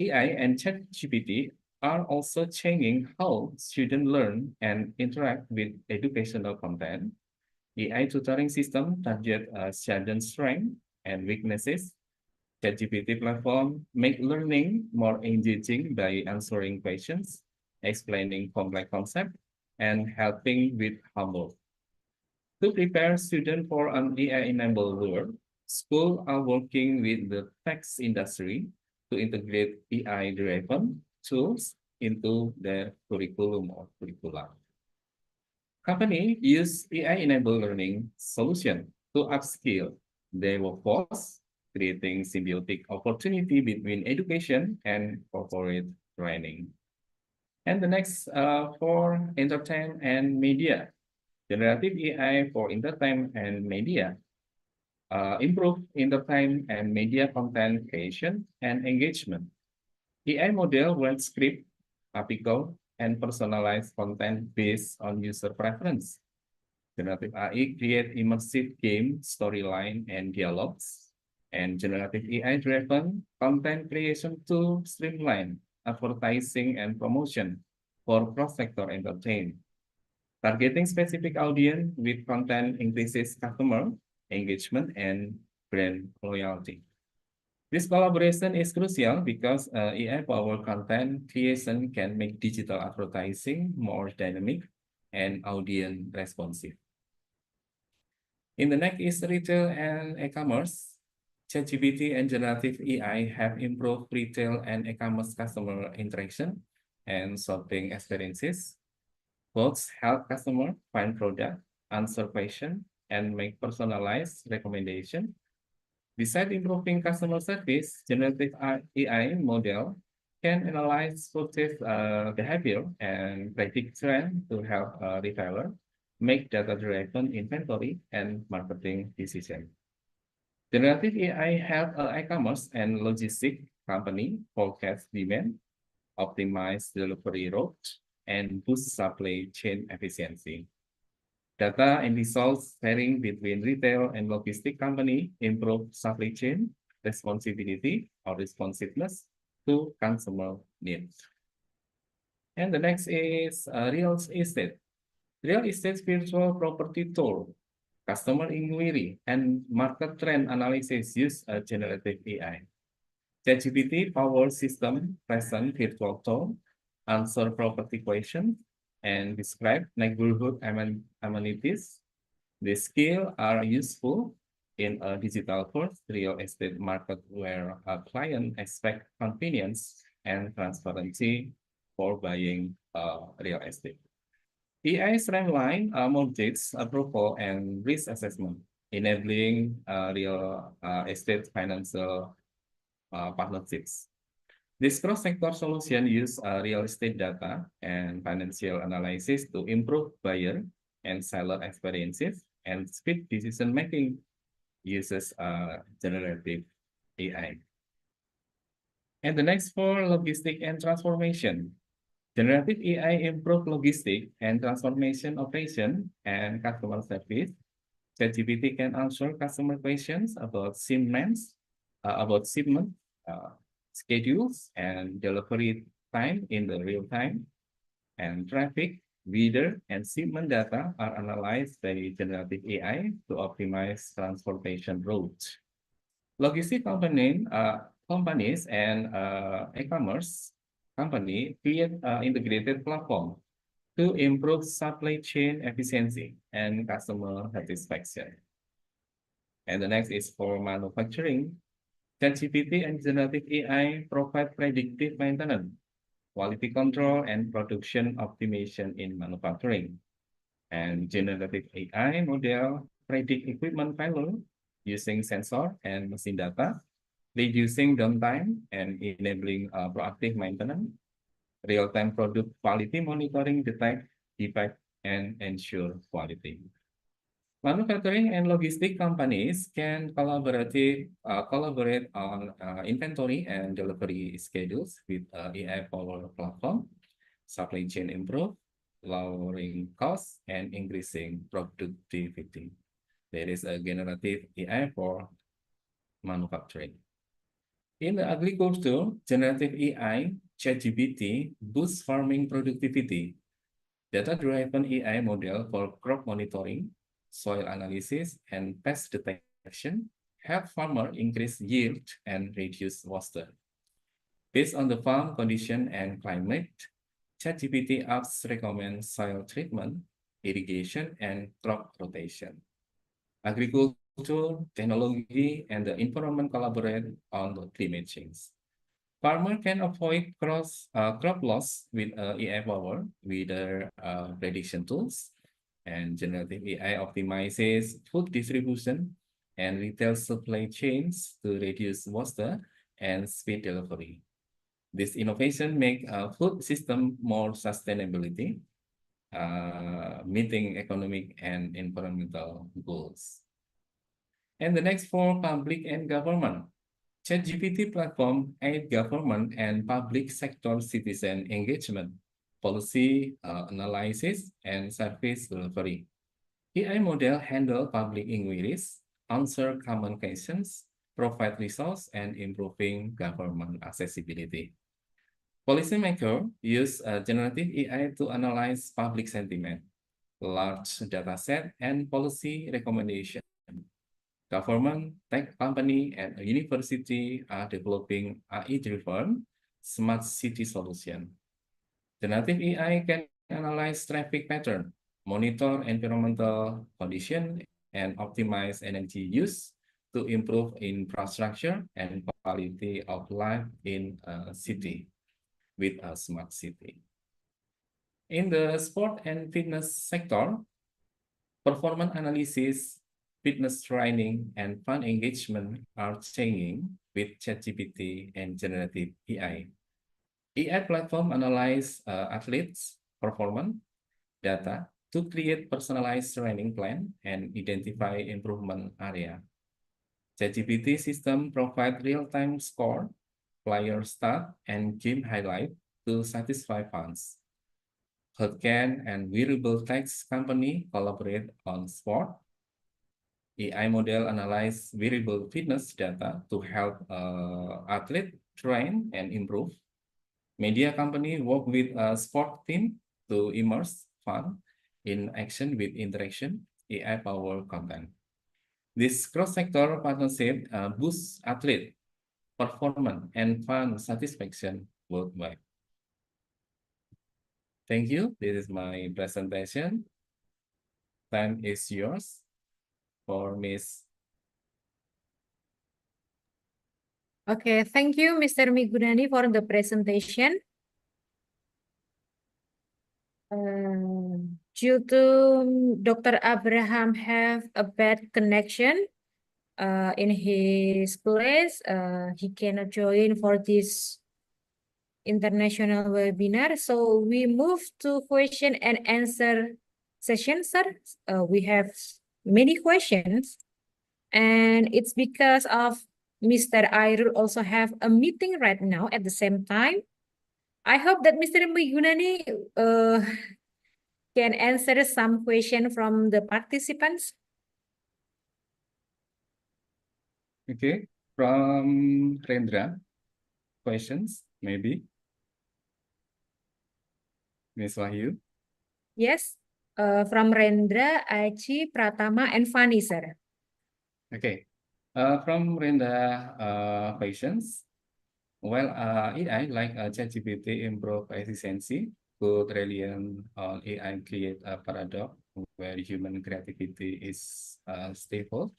AI and ChatGPT are also changing how students learn and interact with educational content. AI tutoring system target students' strengths and weaknesses. ChatGPT platform make learning more engaging by answering questions, explaining complex concepts, and helping with homework. To prepare students for an AI-enabled world, schools are working with the tech industry to integrate AI-driven tools into their curriculum or curricula. Companies use AI-enabled learning solution to upskill their workforce, creating symbiotic opportunity between education and corporate training. And the next for entertainment and media. Generative AI for entertainment and media improve entertainment and media content creation and engagement. AI model write script, article, and personalized content based on user preference. Generative AI create immersive game, storyline, and dialogues. And generative AI-driven content creation to streamline advertising and promotion for cross-sector entertainment. Targeting specific audience with content increases customer engagement and brand loyalty. This collaboration is crucial because AI-powered content creation can make digital advertising more dynamic and audience responsive. In the next is retail and e-commerce. ChatGPT and generative AI have improved retail and e-commerce customer interaction and shopping experiences. Both help customers find product, answer questions, and make personalized recommendations. Besides improving customer service, generative AI model can analyze purchase behavior and predict trends to help retailer make data-driven inventory and marketing decisions. Generative AI help e-commerce and logistics company forecast demand, optimize delivery route, and boost supply chain efficiency. Data and results sharing between retail and logistic company improve supply chain responsibility or responsiveness to consumer needs. And the next is real estate. Real estate virtual property tool, customer inquiry, and market trend analysis use generative AI. ChatGPT power system present virtual tool, answer property questions, and describe neighborhood amenities. These skills are useful in a digital-first real estate market where a client expects convenience and transparency for buying real estate. AI streamline mortgage approval and risk assessment, enabling real estate financial partnerships. This cross-sector solution use real estate data and financial analysis to improve buyer and seller experiences and speed decision-making uses generative AI. And the next for logistic and transformation. Generative AI improve logistic and transformation operation and customer service. ChatGPT can answer customer questions about shipment, schedules, and delivery time in the real time. And traffic, weather, and shipment data are analyzed by generative AI to optimize transportation routes. Logistic companies and e-commerce company create integrated platform to improve supply chain efficiency and customer satisfaction. And the next is for manufacturing. ChatGPT and generative AI provide predictive maintenance, quality control, and production optimization in manufacturing. And generative AI model predict equipment failure using sensor and machine data, reducing downtime and enabling proactive maintenance. Real-time product quality monitoring detect defect and ensure quality. Manufacturing and logistic companies can collaborate on inventory and delivery schedules with AI-powered platform, supply chain improve, lowering costs, and increasing productivity. There is a generative AI for manufacturing. In the agriculture, generative AI, ChatGPT boosts farming productivity. Data-driven AI model for crop monitoring, soil analysis, and pest detection help farmers increase yield and reduce waste. Based on the farm condition and climate, ChatGPT apps recommend soil treatment, irrigation, and crop rotation. Agriculture, technology, and the environment collaborate on the climate change. Farmer can avoid crop loss with AI power with their prediction tools, and generative AI optimizes food distribution and retail supply chains to reduce waste and speed delivery. This innovation make food system more sustainability, meeting economic and environmental goals. And the next for public and government. ChatGPT platform aid government and public sector citizen engagement, policy analysis, and service delivery. AI model handle public inquiries, answer common questions, provide resource, and improving government accessibility. Policymakers use generative AI to analyze public sentiment, large data set, and policy recommendation. Government, tech company, and a university are developing AI-driven smart city solution. Generative AI can analyze traffic pattern, monitor environmental condition, and optimize energy use to improve infrastructure and quality of life in a city with a smart city. In the sport and fitness sector, performance analysis, fitness training, and fan engagement are changing with ChatGPT and generative AI. AI platform analyze athletes' performance data to create personalized training plan and identify improvement area. ChatGPT system provide real-time score, player stat, and game highlight to satisfy fans. Healthcare and wearable tech company collaborate on sport. AI model analyze wearable fitness data to help athlete train and improve. Media company work with a sport team to immerse fun in action with interaction, AI-powered content. This cross-sector partnership boosts athlete performance and fan satisfaction worldwide. Thank you. This is my presentation. Time is yours for Miss. Okay, thank you, Mr. Migunani, for the presentation. Due to Dr. Abraham have a bad connection in his place, he cannot join for this international webinar. So we move to question and answer session, sir. We have many questions, and it's because of Mr. Airul also have a meeting right now at the same time. I hope that Mr. Migunani can answer some question from the participants. Okay, from Rendra, questions maybe. Miss Wahyu. Yes, from Rendra, Aci, Pratama, and Fani, sir. Okay, from Rendra questions. Well, AI like ChatGPT improve efficiency, could rely on AI create a paradox where human creativity is stifled?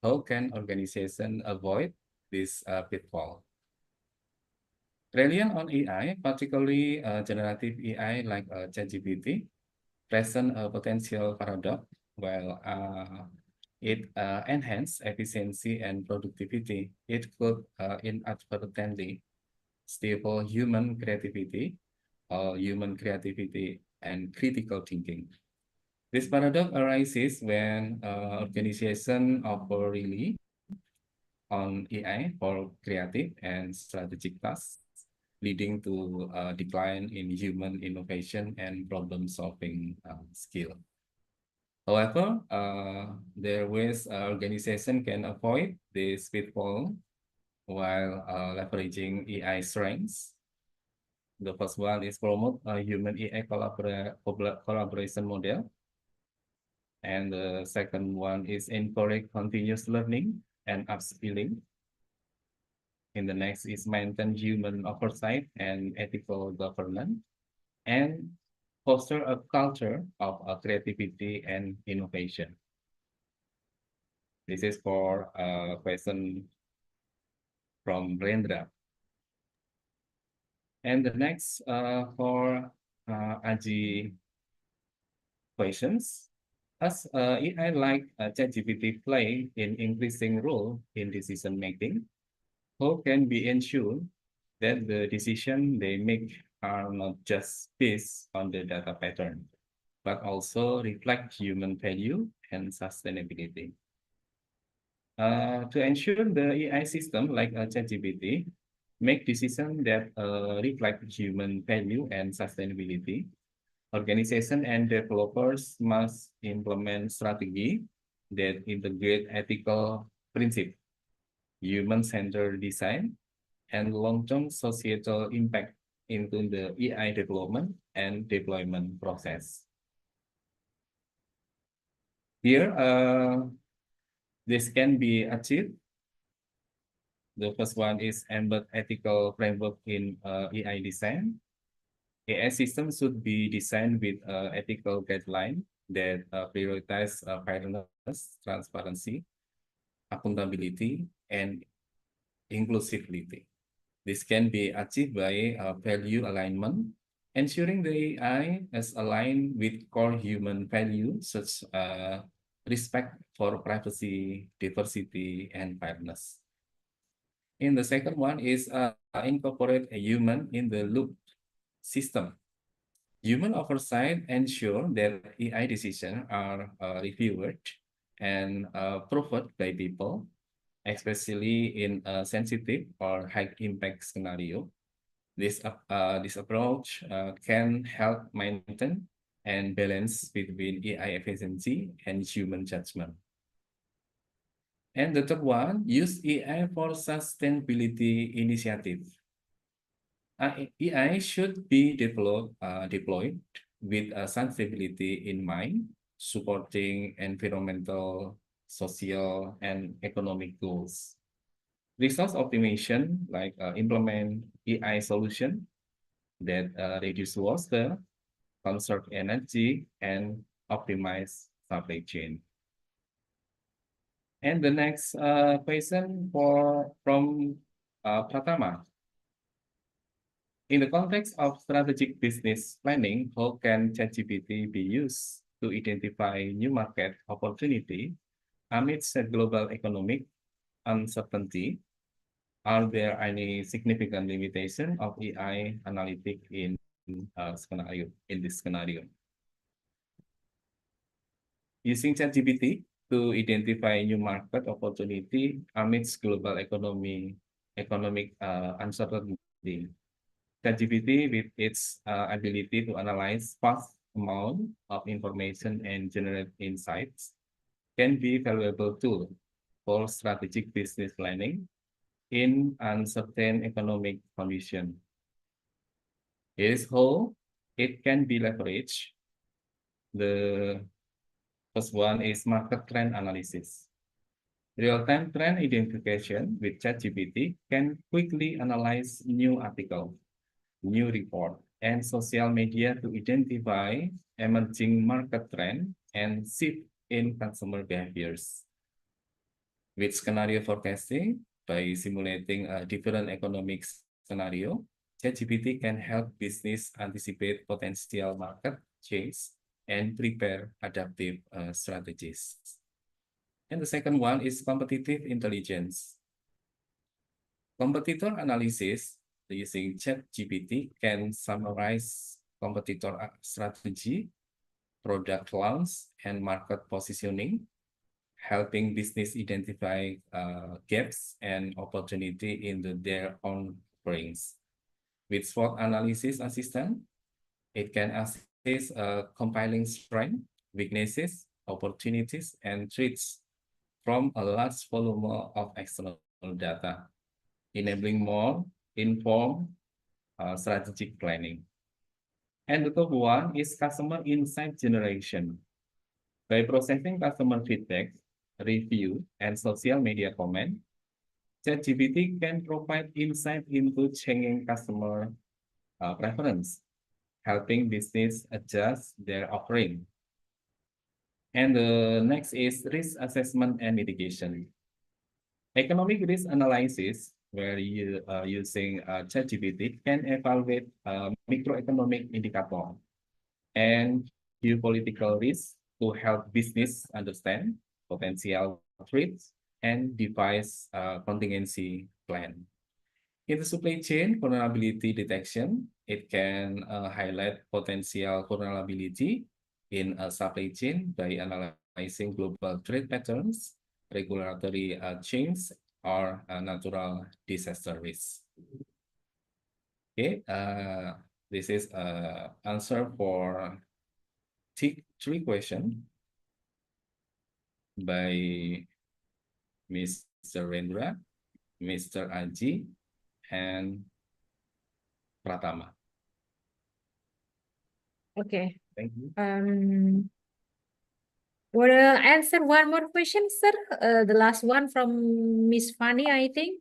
How can organization avoid this pitfall. Reliance on AI, particularly generative AI like ChatGPT, present a potential paradox. While it enhances efficiency and productivity, it could inadvertently stifle human creativity and critical thinking. This paradox arises when organizations overrely on AI for creative and strategic tasks, leading to a decline in human innovation and problem-solving skill. However, there are ways organization can avoid this pitfall while leveraging AI strengths. The first one is promote a human AI collaboration model. And the second one is encourage continuous learning and upskilling. And the next is maintain human oversight and ethical governance, and foster a culture of creativity and innovation. This is for a question from Rendra. And the next for Aji questions. As AI like ChatGPT play an increasing role in decision making, how can we ensure that the decisions they make are not just based on the data pattern, but also reflect human value and sustainability? To ensure the AI system like ChatGPT make decisions that reflect human value and sustainability, organizations and developers must implement strategy that integrate ethical principles, human-centered design, and long-term societal impact into the AI development and deployment process. Here, this can be achieved. The first one is embed ethical framework in AI design. AI systems should be designed with ethical guidelines that prioritize fairness, transparency, accountability, and inclusivity. This can be achieved by value alignment, ensuring the AI is aligned with core human values such as respect for privacy, diversity, and fairness. And the second one is incorporate a human in the loop system. Human oversight ensure that AI decisions are reviewed and approved by people, especially in a sensitive or high-impact scenario. This approach can help maintain and balance between AI efficiency and human judgment. And the third one, use AI for sustainability initiative. AI should be deployed with sustainability in mind, supporting environmental, social, and economic goals. Resource optimization, like implement AI solution that reduce water, conserve energy, and optimize supply chain. And the next question from Pratama. In the context of strategic business planning, how can ChatGPT be used to identify new market opportunity amidst a global economic uncertainty? Are there any significant limitation of AI analytics in this scenario? Using ChatGPT to identify new market opportunity amidst global economic uncertainty. ChatGPT, with its ability to analyze vast amount of information and generate insights, can be a valuable tool for strategic business planning in uncertain economic conditions. Here's how it can be leveraged. The first one is market trend analysis. Real-time trend identification with ChatGPT can quickly analyze new articles, new report, and social media to identify emerging market trend and shift in consumer behaviors. With scenario forecasting, By simulating a different economic scenario, ChatGPT can help business anticipate potential market change and prepare adaptive strategies. And the second one is competitive intelligence. Competitor analysis using ChatGPT can summarize competitor strategy, product launch, and market positioning, helping business identify gaps and opportunity in their own offerings. With SWOT analysis assistant, it can assist compiling strengths, weaknesses, opportunities, and threats from a large volume of external data, enabling more informed strategic planning. And the third one is customer insight generation. By processing customer feedback, review, and social media comment, ChatGPT can provide insight into changing customer preference, helping business adjust their offering. And the next is risk assessment and mitigation. Economic risk analysis, where you using ChatGPT, can evaluate microeconomic indicator and geopolitical risks to help business understand potential threats and devise a contingency plan. In the supply chain vulnerability detection, it can highlight potential vulnerability in a supply chain by analyzing global trade patterns, regulatory change, or natural disaster risks. Okay, this is answer for three questions by Mr. Rendra, Mr. Aji, and Pratama. Okay. Thank you. Will answer one more question, sir? The last one from Miss Fanny, I think.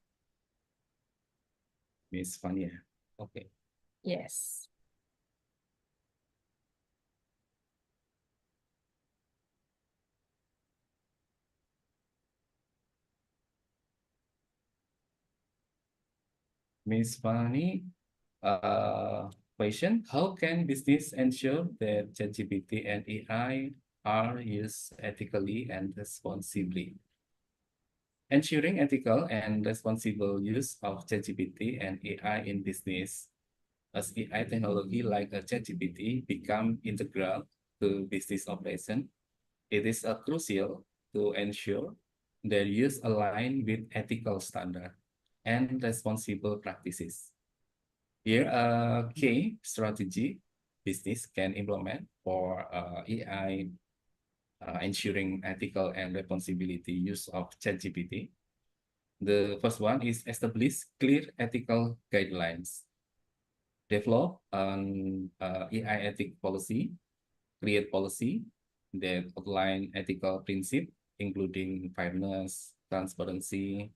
Miss Fanny. Okay. Yes. Miss Fanny, question: how can business ensure that ChatGPT and AI are used ethically and responsibly? Ensuring ethical and responsible use of ChatGPT and AI in business, as AI technology like ChatGPT become integral to business operation, it is crucial to ensure their use align with ethical standard and responsible practices. Here, a key strategy business can implement for AI ensuring ethical and responsibility use of ChatGPT. The first one is establish clear ethical guidelines. Develop an AI ethic policy, create policy that outline ethical principles, including fairness, transparency,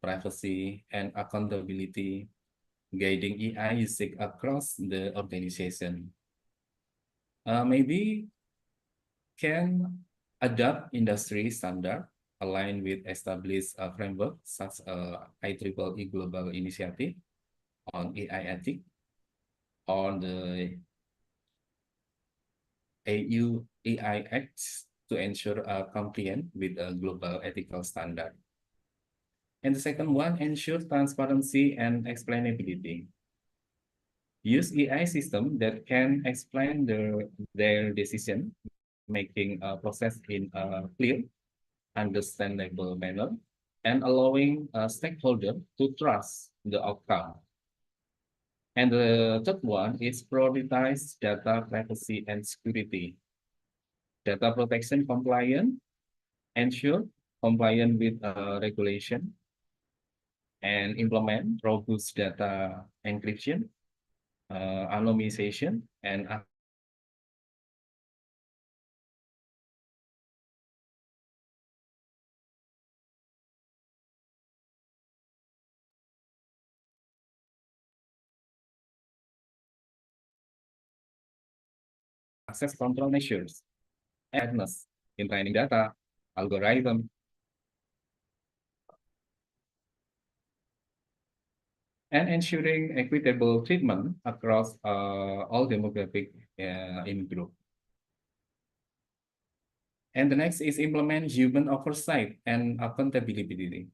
privacy, and accountability, guiding AI usage across the organization. Maybe can adopt industry standard aligned with established framework such as IEEE Global Initiative on AI ethics or the AU AI Act to ensure compliance with a global ethical standard. And the second one, ensure transparency and explainability. Use AI system that can explain their decision making process in a clear, understandable manner, and allowing a stakeholder to trust the outcome. And the third one is prioritize data privacy and security. Data protection compliant, ensure compliant with regulation, and implement robust data encryption, anonymization, and access control measures, awareness in training data, algorithm. and ensuring equitable treatment across all demographic in group. And the next is implement human oversight and accountability.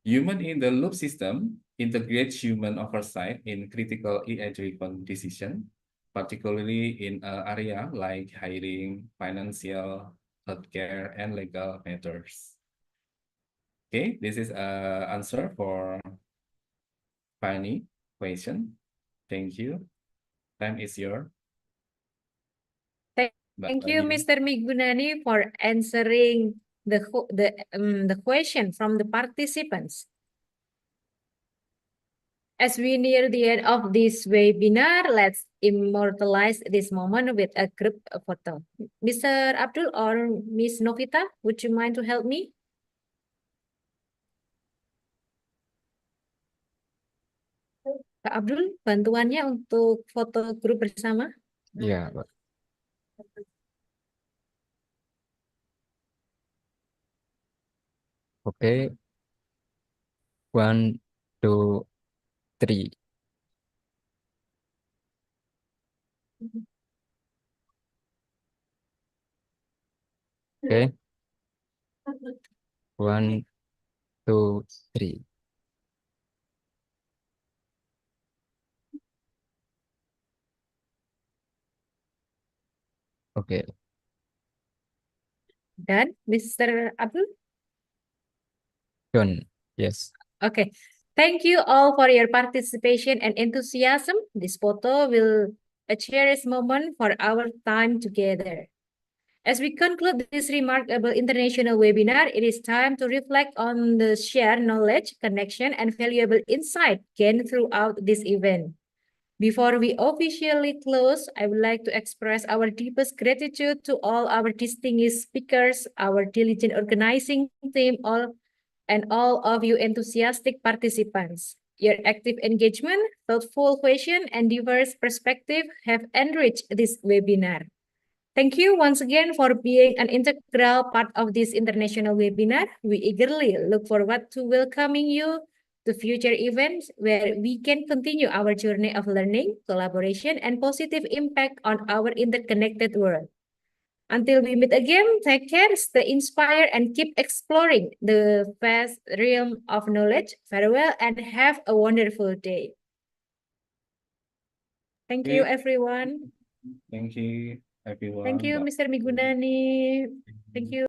Human in the loop system integrates human oversight in critical AI-driven decision, particularly in area like hiring, financial, healthcare, and legal matters. Okay, this is answer for Fanny question. Thank you. Time is yours. Thank you, Mr. Migunani, for answering the question from the participants. As we near the end of this webinar, let's immortalize this moment with a group photo. Mr. Abdul or Miss Novita, would you mind to help me? Kak Abdul, bantuannya untuk foto grup bersama? Ya, Pak. Oke. 1, 2, 3. Oke. 1, 2, 3. Oke. Dan Mr. Abdul? Done. Yes. Okay. Thank you all for your participation and enthusiasm. This photo will a cherished moment for our time together. As we conclude this remarkable international webinar, it is time to reflect on the shared knowledge, connection, and valuable insight gained throughout this event. Before we officially close, I would like to express our deepest gratitude to all our distinguished speakers, our diligent organizing team, and all of you enthusiastic participants. Your active engagement, thoughtful question, and diverse perspective have enriched this webinar. Thank you once again for being an integral part of this international webinar. We eagerly look forward to welcoming you to future events where we can continue our journey of learning, collaboration, and positive impact on our interconnected world. Until we meet again, take care, stay inspired, and keep exploring the vast realm of knowledge. Farewell and have a wonderful day. Thank you, everyone. Thank you, everyone. Thank you, Mr. Migunani. Thank you.